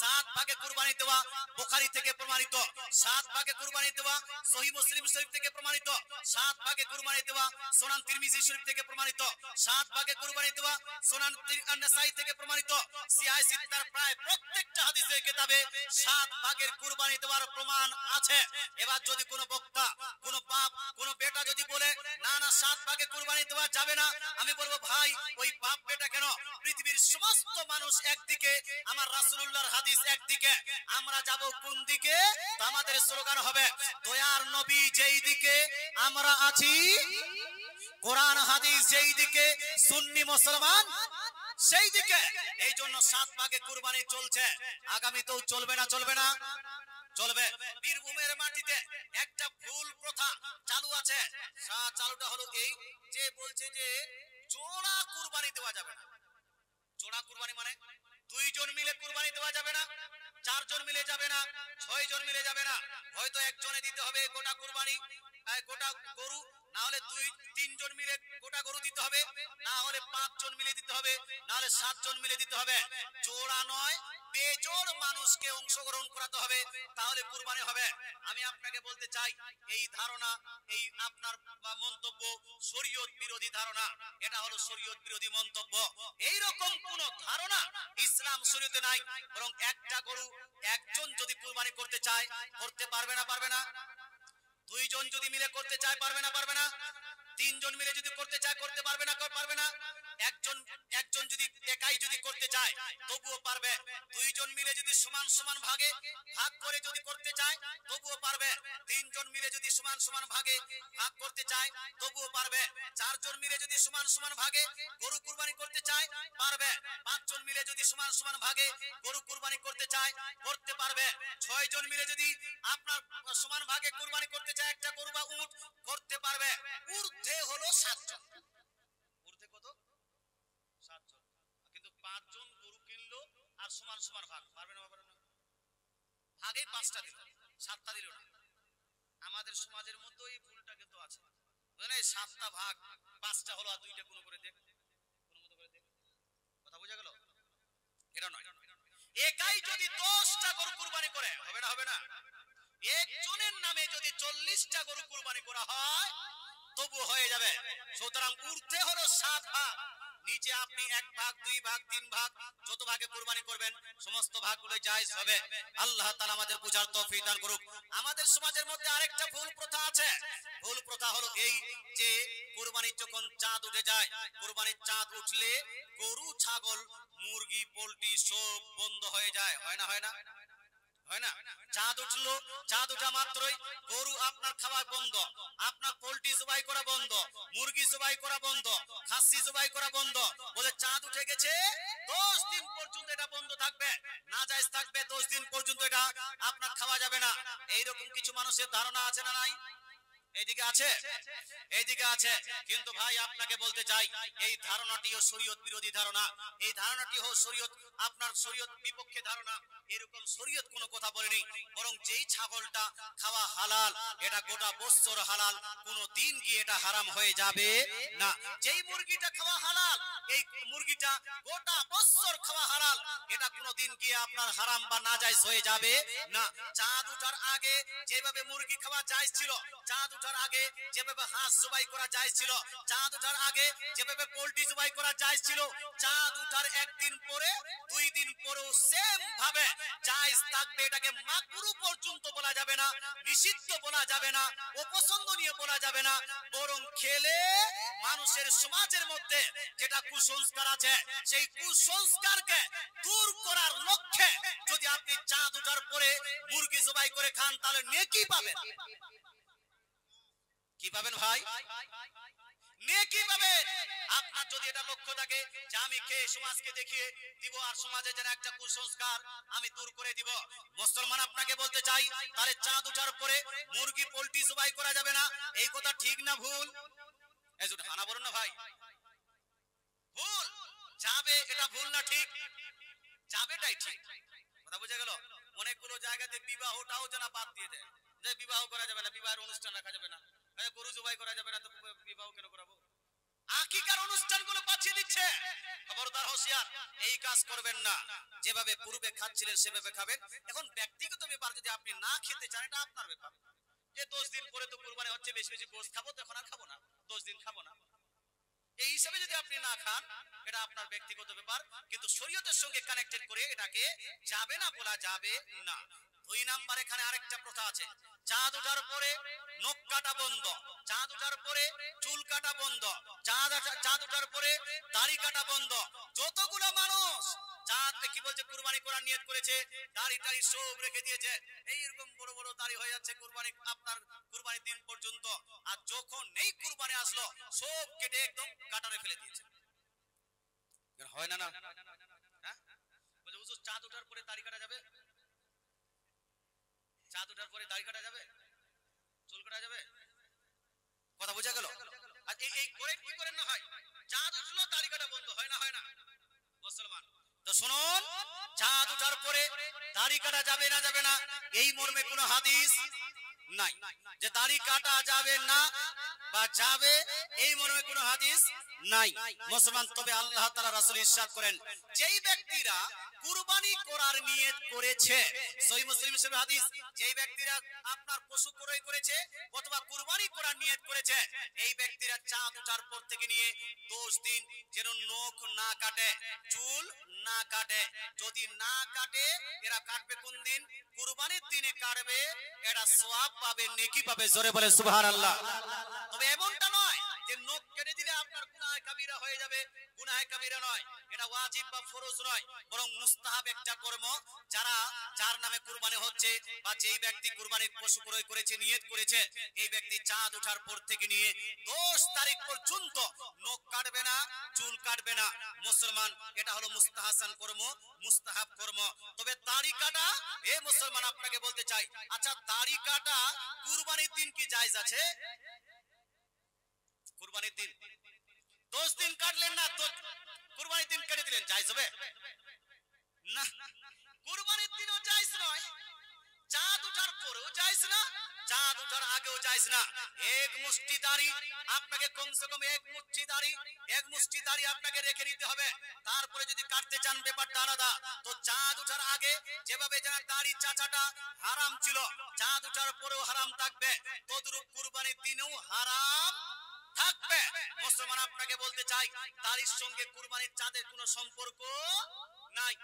7 ভাগে কুরবানি দেওয়া বুখারী থেকে প্রমাণিত। 7 ভাগে কুরবানি দেওয়া সহিহ মুসলিম শরীফ থেকে প্রমাণিত। 7 ভাগে কুরবানি দেওয়া সুনান তিরমিজি শরীফ থেকে প্রমাণিত। 7 ভাগে কুরবানি দেওয়া সুনান নাসাই থেকে প্রমাণিত। সিয়াহ সিত্তার প্রায় প্রত্যেকটা হাদিসের কিতাবে 7 ভাগের কুরবানি দেওয়ার প্রমাণ আছে। এবার যদি কোনো বক্তা, কোনো বাপ, কোনো বেটা যদি বলে না না 7 ভাগে কুরবানি দেওয়া যাবে না, আমি বলবো ভাই ওই বাপ বেটা কেন? পৃথিবীর সমস্ত মানুষ একদিকে, আমার রাসূলুল্লাহর হাদিস একদিকে, আমরা যাব কোন দিকে? তো আমাদের স্লোগান হবে, দয়ার নবী যেই দিকে আমরা আছি, কোরআন হাদিস যেই দিকে, সুন্নি মুসলমান সেই দিকে। এই জন্য 7 ভাগে কুরবানি চলছে, আগামীতেও চলবে না? চলবে না? চলবে। বীরভূমের মাটিতে একটা ভুল প্রথা চালু আছে। চালুটা হলো এই যে বলছে যে জোড়া কুরবানি দেওয়া যাবে না। জোড়া কুরবানি মানে 2 জন মিলে কুরবানি দেওয়া যাবে না, 4 জন মিলে যাবে না, 6 জন মিলে যাবে না। হয়তো একজনে দিতে হবে গোটা কুরবানি, গোটা গরু, না হলে 2-3 জন মিলে গোটা গরু দিতে হবে, না হলে 5 জন মিলে দিতে হবে, না হলে 7 জন মিলে দিতে হবে। জোড়া নয়, বেজোড় মানুষকে অংশগ্রহণ করাতে হবে, তাহলে কুরবানি হবে। আমি আপনাকে বলতে চাই, এই ধারণা, এই আপনার মন্তব্য শরীয়ত বিরোধী ধারণা। এটা হলো শরীয়ত বিরোধী মন্তব্য। এই রকম কোন ধারণা ইসলাম শরীয়তে নাই। বরং একটা গরু একজন যদি কুরবানি করতে চায় করতে পারবে না? পারবে না? 2 জন যদি মিলে করতে চায় পারবে না? পারবে না? 3 জন মিলে যদি করতে চায় করতে পারবে না? পারবে না? একজন যদি একাই যদি করতে চায় তবুও পারবে। 2 জন মিলে যদি সমান সমান ভাগে ভাগ করে যদি করতে চায় তবুও পারবে। 3 জন মিলে যদি সমান সমান ভাগে ভাগ করতে চায় তবুও পারবে। 4 জন মিলে যদি সমান সমান ভাগে গরু কুরবানি করতে চায় পারবে। 5 জন মিলে যদি সমান সমান ভাগে গরু কুরবানি করতে চায় করতে পারবে। 6 জন মিলে যদি আপনার সমান ভাগে কুরবানি করতে চায় একটা গরু বা উট করতে পারবে। ঊর্ধ্বে হলো 7 জন। ঊর্ধ্বে কত? 7 জন। কিন্তু 5 জন গরু কিনলো আর সমান সমান ভাগ, পারবে না? পারবে না? ভাগে 5টা দিল, 7টা দিল না। আমাদের সমাজের মধ্যে এই ভুলটা কিন্তু আছে, বুঝলেন? 7টা ভাগ 5টা হলো আর 2টা কোনো করে দেখ, কোনো মতো করে দেখ। কথা বোঝা গেল? এটা নয়। একাই যদি 10টা গরু কুরবানি করে হবে না? হবে না? একজনের নামে যদি 40টা গরু কুরবানি করা হয় তবু হয়ে যাবে। সুতরাং ঊর্ধ্বে হলো 7 ভাগ, নিচে আপনি 1 ভাগ 2 ভাগ 3 ভাগ যত ভাগে কুরবানি করবেন সমস্ত ভাগগুলো জায়েজ হবে। আল্লাহ তাআলা আমাদের বুঝার তৌফিক দান করুক। আমাদের সমাজের মধ্যে আরেকটা ভুল প্রথা আছে। ভুল প্রথা হলো এই যে কুরবানির যখন চাঁদ উঠে যায়, কুরবানির চাঁদ উঠলে গরু ছাগল মুরগি পোল্ট্রি সব বন্ধ হয়ে যায়। হয় না? হয় না? হয় না? চাঁদ উঠলো, চাঁদ ওঠা মাত্রই গরু আপনার খাওয়া বন্ধ, আপনার পোল্ট্রি জবাই করা বন্ধ, মুরগি জবাই করা বন্ধ, খাসি জবাই করা বন্ধ। বলে চাঁদ উঠে গেছে, 10 দিন পর্যন্ত এটা বন্ধ থাকবে, নাজায়েজ থাকবে, 10 দিন পর্যন্ত এটা আপনার খাওয়া যাবে না। এইরকম কিছু মানুষের ধারণা আছে না নাই? এইদিকে আছে, এইদিকে আছে। কিন্তু ভাই আপনাকে বলতে চাই, এই ধারণাটিও শরীয়ত বিরোধী ধারণা, এই ধারণাটিও শরীয়ত আপনার শরীয়ত বিপক্ষে ধারণা। এরকম শরীয়ত কোনো কথা বলেনি, বরং যেই ছাগলটা খাওয়া হালাল, এটা গোটা বছর হালাল, কোনো দিন গিয়ে এটা হারাম হয়ে যাবে না। যেই মুরগিটা খাওয়া হালাল, এই মুরগিটা গোটা বছর খাওয়া হালাল, এটা কোনো দিন গিয়ে আপনার হারাম বা নাজায়েজ হয়ে যাবে না। চাঁদ ওঠার আগে যেভাবে মুরগি খাওয়া জায়েজ ছিল, চাঁদ ওঠার আগে যেভাবে হাঁস জবাই করা জায়েজ ছিল, চাঁদ ওঠার আগে যেভাবে পোল্ট্রি জবাই করা জায়েজ ছিল, চাঁদ ওঠার একদিন পরে 2 দিন পরেও সেম ভাবে জায়েজ থাকবে। এটাকে মাকরু পর্যন্ত বলা যাবে না, নিষিদ্ধ বলা যাবে না, অপছন্দনীয় বলা যাবে না, বরং খেলে মানুষের সমাজের মধ্যে যেটা কুসংস্কার আছে, সেই কুসংস্কারকে দূর করার লক্ষ্যে যদি আপনি চাঁদ ওঠার পরে মুরগি জবাই করে খান, তাহলে নেকি পাবেন। কি পাবেন ভাই? নেকি পাবেন। আপনার যদি এটা লক্ষ্য থাকে যে আমি খেয়ে সমাজকে দেখিয়ে দিব আর সমাজে যেন একটা কুসংস্কার আমি দূর করে দিব, মুসলমান আপনাকে বলতে চাই, তাহলে চাঁদ ওঠার পরে মুরগি পোল্ট্রি জবাই করা যাবে না। এই কথা ঠিক না ভুল? এই যে হানা বলুন না ভাই, ভুল যাবে, এটা ভুল না ঠিক? যাবেটাই ঠিক। কথা বুঝে গেল? অনেকগুলো জায়গাতে বিবাহটাও যেন বাদ দিয়ে দেয়, যে বিবাহ করা যাবে না, বিবাহের অনুষ্ঠান রাখা যাবে না, গরু জবাই করা যাবে না, তো বিবাহ কেন করাবো? আকিকার অনুষ্ঠানগুলো পাঠিয়ে দিচ্ছে। খবরদার, হোশিয়ার, এই কাজ করবেন না। যেভাবে পূর্বে খাচ্ছিলেন সেভাবে খাবেন। এখন ব্যক্তিগত ব্যাপার, যদি আপনি না খেতে চান, এটা আপনার ব্যাপার। যে 10 দিন পরে তো কুরবানি হচ্ছে, বেশি বেশি গোশত খাবো, তখন আর খাবো না, 10 দিন খাবো না, এই হিসাবে যদি আপনি না খান, এটা আপনার ব্যক্তিগত ব্যাপার। কিন্তু শরীয়তের সঙ্গে কানেক্টেড করে এটাকে যাবে না বলা যাবে না। 2 নাম্বার, এখানে আরেকটা প্রথা আছে, চাঁদ ওঠার পরে নখ কাটা বন্ধ, চাঁদ ওঠার পরে চুল কাটা বন্ধ, চাঁদ ওঠার পরে দাড়ি কাটা বন্ধ। যতগুলো মানুষ চাঁদকে কি বলছে কুরবানি করার নিয়ত করেছে, দাড়ি টাড়ি সব রেখে দিয়েছে, এইরকম বড় বড় দাড়ি হয়ে যাচ্ছে কুরবানি আপনার কুরবানির দিন পর্যন্ত। আর যখন নেই কুরবানি আসলো, সব কেটে একদম কাটারে ফেলে দিয়েছে। হয় না? না, হ্যাঁ, বলে হুজুর চাঁদ ওঠার পরে দাড়ি কাটা যাবে? চাঁদ ওঠার পরে দাড়ি কাটা যাবে, চুল কাটা যাবে? কথা বোঝা গেল? আর এই করেন কি করেন না? হয় চাঁদ উঠলো দাড়ি কাটা বন্ধ, হয় না? হয় না মুসলমান? তো শুনুন, চাঁদ ওঠার পরে দাড়ি কাটা যাবে না, যাবে না, এই মর্মে কোনো হাদিস নাই যে দাড়ি কাটা যাবে না বা যাবে, এই মর্মে কোনো হাদিস নাই মুসলমান। তবে আল্লাহ তাআলা রাসূল ইরশাদ করেন, যেই ব্যক্তিরা কুরবানি করার নিয়ত করেছে, সহিহ মুসলিম শরীফ হাদিস, যেই ব্যক্তিরা আপনার পশু ক্রয় করেছে অথবা কুরবানি করার নিয়ত করেছে, এই ব্যক্তিরা চাঁদ ওঠার পর থেকে নিয়ে 10 দিন যেন নখ না কাটে, চুল না কাটে। যদি না কাটে, এরা কাটবে কোন দিন? কুরবানির দিনে কাটবে, এরা সওয়াব পাবে, নেকি পাবে। জোরে বলে সুবহানাল্লাহ। তবে এমনটা নয় যে নখ কেটে দিলে আপনার গুনাহ কাবীরা হয়ে যাবে, গুনাহ কাবীরা নয়, এটা ওয়াজিব বা ফরজ নয়, বরং মুস্তাহাব একটা কর্ম। যার নামে কুরবানি হচ্ছে বা যেই ব্যক্তি কুরবানির পশু ক্রয় করেছে, নিয়ত করেছে, এই ব্যক্তি চাঁদ ওঠার পর থেকে নিয়ে 10 তারিখ পর্যন্ত নখ কাটবে না, চুল কাটবে না মুসলমান। এটা হলো মুস্তাহাসান কর্ম, মুস্তাহাব কর্ম। তবে দাড়ি কাটা, এ মুসলমান আপনাকে বলতে চাই, আচ্ছা দাড়ি কাটা কুরবানির দিন কি জায়েজ আছে? কুরবানির দিন 10 দিন কাটলেন না, তো কুরবানির দিন কেটে দিলেন, জায়েজ হবে না? কুরবানির দিনও জায়েজ নয়, চাঁদ ওঠার পরেও জায়েজ না, চাঁদ ওঠার আগেও জায়েজ না। এক মুষ্টি দাড়ি আপনাকে, কমসে কম এক মুষ্টি দাড়ি আপনাকে রেখে নিতে হবে। তারপরে যদি কাটতে চান, ব্যাপারটা আলাদা। তো চাঁদ ওঠার আগে যেভাবে যেন দাড়ি চাচাটা হারাম ছিল, চাঁদ ওঠার পরেও হারাম থাকবে, তদ্রূপ কুরবানির দিনেও হারাম থাকবে মুসলমান। আপনাকে বলতে চাই, দাড়ির সঙ্গে কুরবানির চাঁদের কোনো সম্পর্ক নাই।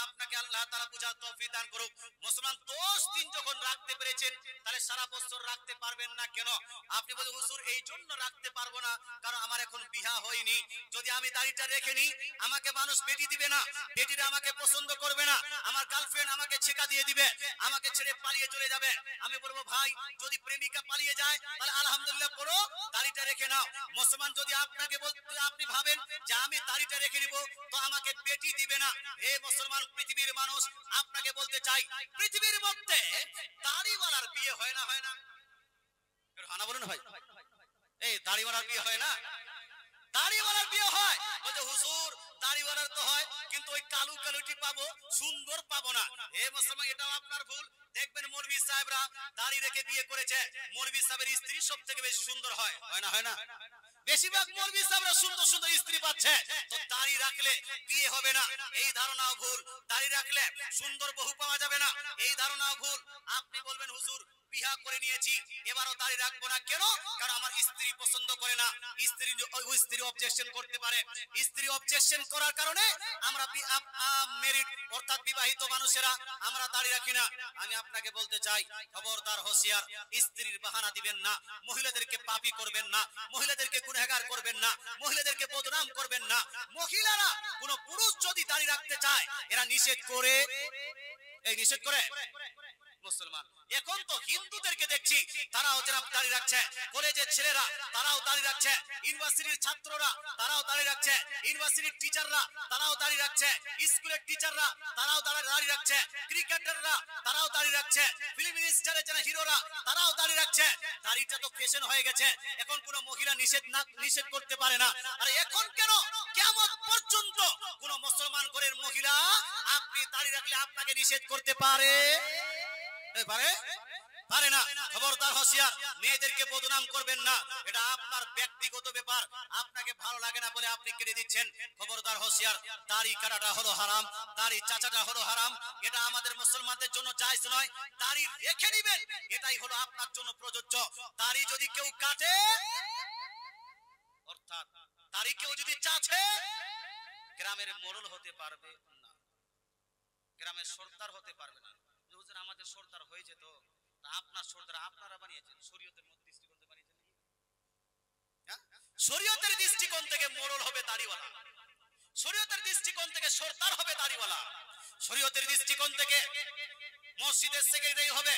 আপনাকে আল্লাহ তাআলা বুঝার তৌফিক দান করুক। মুসলমান 10 দিন যখন রাখতে পেরেছেন তাহলে সারা বছর রাখতে পারবেন না কেন? আপনি বলেন হুজুর এই জন্য রাখতে পারবো না কারণ আমার এখন বিবাহ হয়নি। যদি আমি দাড়িটা রেখে নিই আমাকে মানুষ বেটি দিবে না, বেটিরা আমাকে পছন্দ করবে না, আমার গার্লফ্রেন্ড আমাকে ছেকা দিয়ে দিবে, আমাকে ছেড়ে পালিয়ে চলে যাবে। আমি বলবো ভাই যদি প্রেমিকা পালিয়ে যায় তাহলে আলহামদুলিল্লাহ পড়ো, দাড়িটা রেখে নাও। মুসলমান যদি আপনি ভাবেন যে আমি দাড়িটা রেখে নিব তো আমাকে বেটি দিবে না, হে মুসলমান পৃথিবীর মানুষ আপনাকে বলতে চাই পৃথিবীর মধ্যে দাড়িওয়ালার বিয়ে হয় না? হয় না? হানা বলুন ভাই, এই দাড়িওয়ালার বিয়ে হয় না? দাড়িওয়ালার বিয়ে হয়। বলছে হুজুর দাড়িওয়ালার তো হয় কিন্তু ওই কালু কালুটি পাবো, সুন্দর পাবো না। হে মুসলমান এটাও আপনার ভুল। দেখবেন মৌলভী সাহেবরা দাড়ি রেখে বিয়ে করেছে, মৌলভী সাহেবের স্ত্রী সবথেকে বেশি সুন্দর হয়। হয় না? হয় না? বেশিরভাগ মৌলভী সাহেবরা সুন্দর সুন্দর স্ত্রী পাচ্ছে। তো দাড়ি রাখলে বিয়ে হবে না এই ধারণাও ভুল। দাড়ি রাখলে সুন্দর বহু পাওয়া যাবে না এই ধারণাও ভুল। আপনি বলবেন হুজুর বিবাহ করে নিয়েছি এবারও দাড়ি রাখবো না কেন? কারণ আমার স্ত্রী পছন্দ করে না। স্ত্রী অবজেকশন করতে পারে। স্ত্রী অবজেকশন করার কারণে আমরা মেরিড অর্থাৎ বিবাহিত মানুষেরা আমরা দাড়ি রাখি না। আমি আপনাকে বলতে চাই খবরদার হুঁশিয়ার, স্ত্রীর বাহানা দিবেন না, মহিলাদেরকে পাপী করবেন না, মহিলাদেরকে গুনাহগার করবেন না, মহিলাদেরকে বদনাম করবেন না। মহিলারা কোন পুরুষ যদি দাড়ি রাখতে চায় এরা নিষেধ করে, এই নিষেধ করে মুসলমান। এখন তো হিন্দুদেরকে দেখছি তারাও যারা দাড়ি রাখছে, কলেজের ছেলেরা তারাও দাড়ি রাখছে, ইউনিভার্সিটির ছাত্ররা তারাও দাড়ি রাখছে, ইউনিভার্সিটির টিচাররা তারাও দাড়ি রাখছে, স্কুলের টিচাররা তারাও দাড়ি রাখছে, ক্রিকেটাররা তারাও দাড়ি রাখছে, ফিল্ম স্টারের যারা হিরোরা তারাও দাড়ি রাখছে। দাড়িটা তো ফ্যাশন হয়ে গেছে, এখন কোন মহিলা নিষেধ করতে পারে না। আর এখন কেন কিয়ামত পর্যন্ত কোন মুসলমান ঘরের মহিলা আপনি দাড়ি রাখলে আপনাকে নিষেধ করতে পারে? পারে না। খবরদার হুঁশিয়ার, মেয়েদেরকে বদনাম করবেন না, এটা আপনার ব্যক্তিগত ব্যাপার। আপনাকে ভালো লাগে না বলে আপনি কেটে দিচ্ছেন। খবরদার হুঁশিয়ার, দাড়ি কাটাটা হলো হারাম, দাড়ি চাচাটা হলো হারাম, এটা আমাদের মুসলমানদের জন্য জায়েজ নয়। দাড়ি রেখে নেবেন এটাই হলো আপনার জন্য প্রযোজ্য। দাড়ি যদি কেউ কাটে অর্থাৎ দাড়ি কেউ যদি চাচে গ্রামের মোড়ল হতে পারবে না, গ্রামের সর্দার হতে পারবে না। হুজুর আমাদের সর্দার হয়ে যেত, আপনার সর্দার আপনারা বানিয়েছেন, শরীয়তের দৃষ্টিকোণ থেকে বানিয়েছেন। শরীয়তের দৃষ্টিকোণ থেকে মোড়ল হবে দাড়িওয়ালা, শরীয়তের দৃষ্টিকোণ থেকে সর্দার হবে দাড়িওয়ালা, শরীয়তের দৃষ্টিকোণ থেকে মসজিদের সেক্রেটারি হবে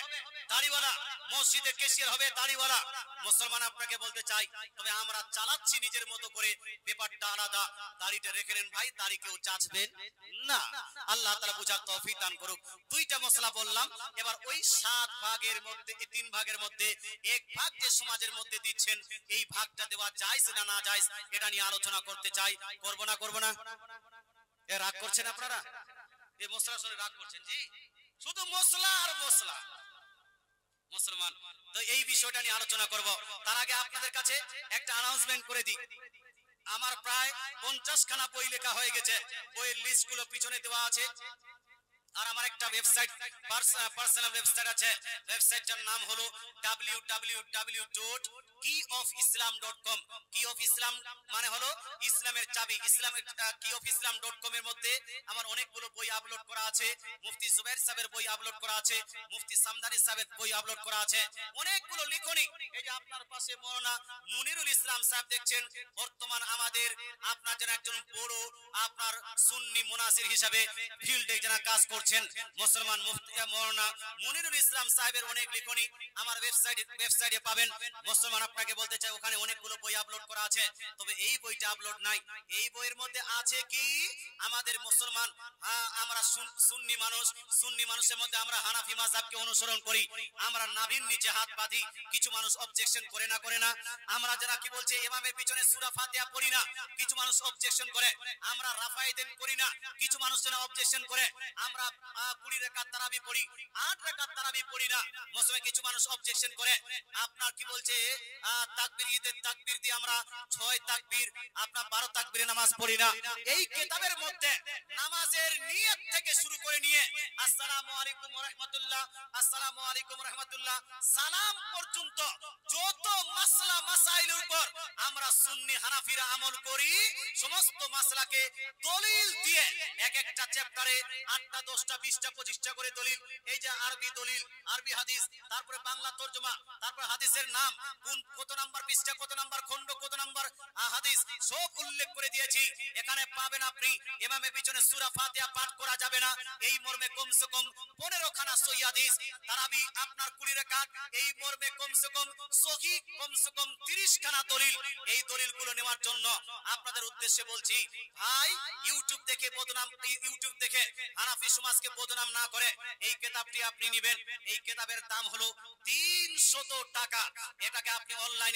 দাড়িওয়ালা, মসজিদের ক্যাশিয়ার হবে দাড়িওয়ালা। মুসলমান আপনাকে বলতে চাই তবে আমরা চালাচ্ছি নিজের মতো করে, ব্যাপারটা আলাদা। দাড়িটা রেখে নেন ভাই, দাড়ি কেউ চাচবেন না। আল্লাহ তাআলা বুঝার তৌফিক দান করুক। দুইটা মশলা বললাম, এবার ওই 7 ভাগের মধ্যে 3 ভাগের মধ্যে 1 ভাগ যে সমাজের মধ্যে দিচ্ছেন এই ভাগটা দেওয়া জায়েজ না না জায়েজ এটা নিয়ে আলোচনা করতে চাই। করব না? এ রাগ করছেন আপনারা? এই মশলা শুনে রাগ করছেন? জি, শুধু মশলা আর মশলা। মুসলমান তো এই বিষয়টা নিয়ে আলোচনা করব। তার আগে আপনাদের কাছে একটা অ্যানাউন্সমেন্ট করে দিই। আমার প্রায় 50 খানা বই লেখা হয়ে গেছে, বইয়ের লিস্টগুলো পিছনে দেওয়া আছে। আর আমার একটা ওয়েবসাইট, পার্সোনাল ওয়েবসাইট আছে, ওয়েবসাইটটার নাম হলো www.keyofislam.com। কি অফ ইসলাম মানে হলো ইসলামের চাবি, ইসলামের keyofislam.com এর মধ্যে আমার অনেকগুলো বই আপলোড করা আছে। মুফতি জুবাইর সাহেবের বই আপলোড করা আছে, মুফতি সামদানি সাহেবের বই আপলোড করা আছে, অনেকগুলো লিখনি। এই যে আপনার পাশে মাওলানা মুনিরুল ইসলাম সাহেব দেখছেন, বর্তমান আমাদের আপনার যেন একজন বড় আপনার সুন্নি মুনাসির হিসাবে ফিল্ডে যেন কাজ করছেন মুসলমান মুফতি মাওলানা মুনিরুল ইসলাম সাহেবের অনেক লিখনি আমার ওয়েবসাইটে পাবেন। মুসলমান আপনাকে বলতে চাই ওখানে অনেকগুলো বই আপলোড করা আছে, তবে এই বইটা আপলোড নাই। এই বইয়ের মধ্যে আছে কি আমাদের মুসলমান, আমরা সুন্নি মানুষ, সুন্নি মানুষের মধ্যে আমরা হানাফি মাযহাবকে অনুসরণ করি, আমরা নাভির নিচে হাত বাঁধি। কিছু মানুষ অবজেকশন করে না, আমরা যারা কি বলছে ইমামের পিছনে সূরা ফাতিহা পড়ি না, কিছু মানুষ অবজেকশন করে। আমরা রাফায়েদান করি না, কিছু মানুষ যেন অবজেকশন করে। আমরা 20 রাকাত তারাবি পড়ি, 8 রাকাত তারাবি পড়ি না। মৌসুমে কিছু মানুষ অবজেকশন করে, আপনার কি বলছে তাকবীর, ঈদের তাকবীর দিয়ে আমরা 6 তাকবীর, আপনার 12 তাকবীরে নামাজ পড়ি না। এই কিতাবের মধ্যে নামাজের নিয়ত থেকে শুরু করে নিয়ে আসসালামু আলাইকুম ওয়া রাহমাতুল্লাহ, আসসালামু আলাইকুম ওয়া রাহমাতুল্লাহ, সালাম পর্যন্ত যত মাসলা মাসাইলের উপর আমরা সুন্নি হানাফিরা আমল করি, সমস্ত মাসলাকে দলিল দিয়ে এক একটা চ্যাপ্টারে 8টা 10টা 20টা 25টা করে দলিল, এই যে আরবি দলিল, আরবি হাদিস, তারপরে বাংলা তরজমা, তারপরে হাদিসের নাম, কোন কত নাম্বার পৃষ্ঠা, কত নাম্বার খণ্ড, কত নাম্বার হাদিস, সব উল্লেখ করে দিয়েছি। এখানে পাবেন আপনি ইমামের পিছনে সূরা ফাতিহা পাঠ করা যাবে না, এই মর্মে কমসে কম 15 খানা সহিহ হাদিস, তারাবি আপনার 20 রাকাত, এই মর্মে কমসে কম সহিহ কমসে কম 30 খানা দলিল। এই দলিলগুলো নেওয়ার জন্য আপনাদের উদ্দেশ্যে বলছি, ভাই ইউটিউব দেখে বদনাম, ইউটিউব দেখে হানাফি সমাজকে বদনাম না করে এই কিতাবটি আপনি নেবেন। এই কিতাবের দাম হলো 300 টাকা। এটাকে আপনি অনলাইনে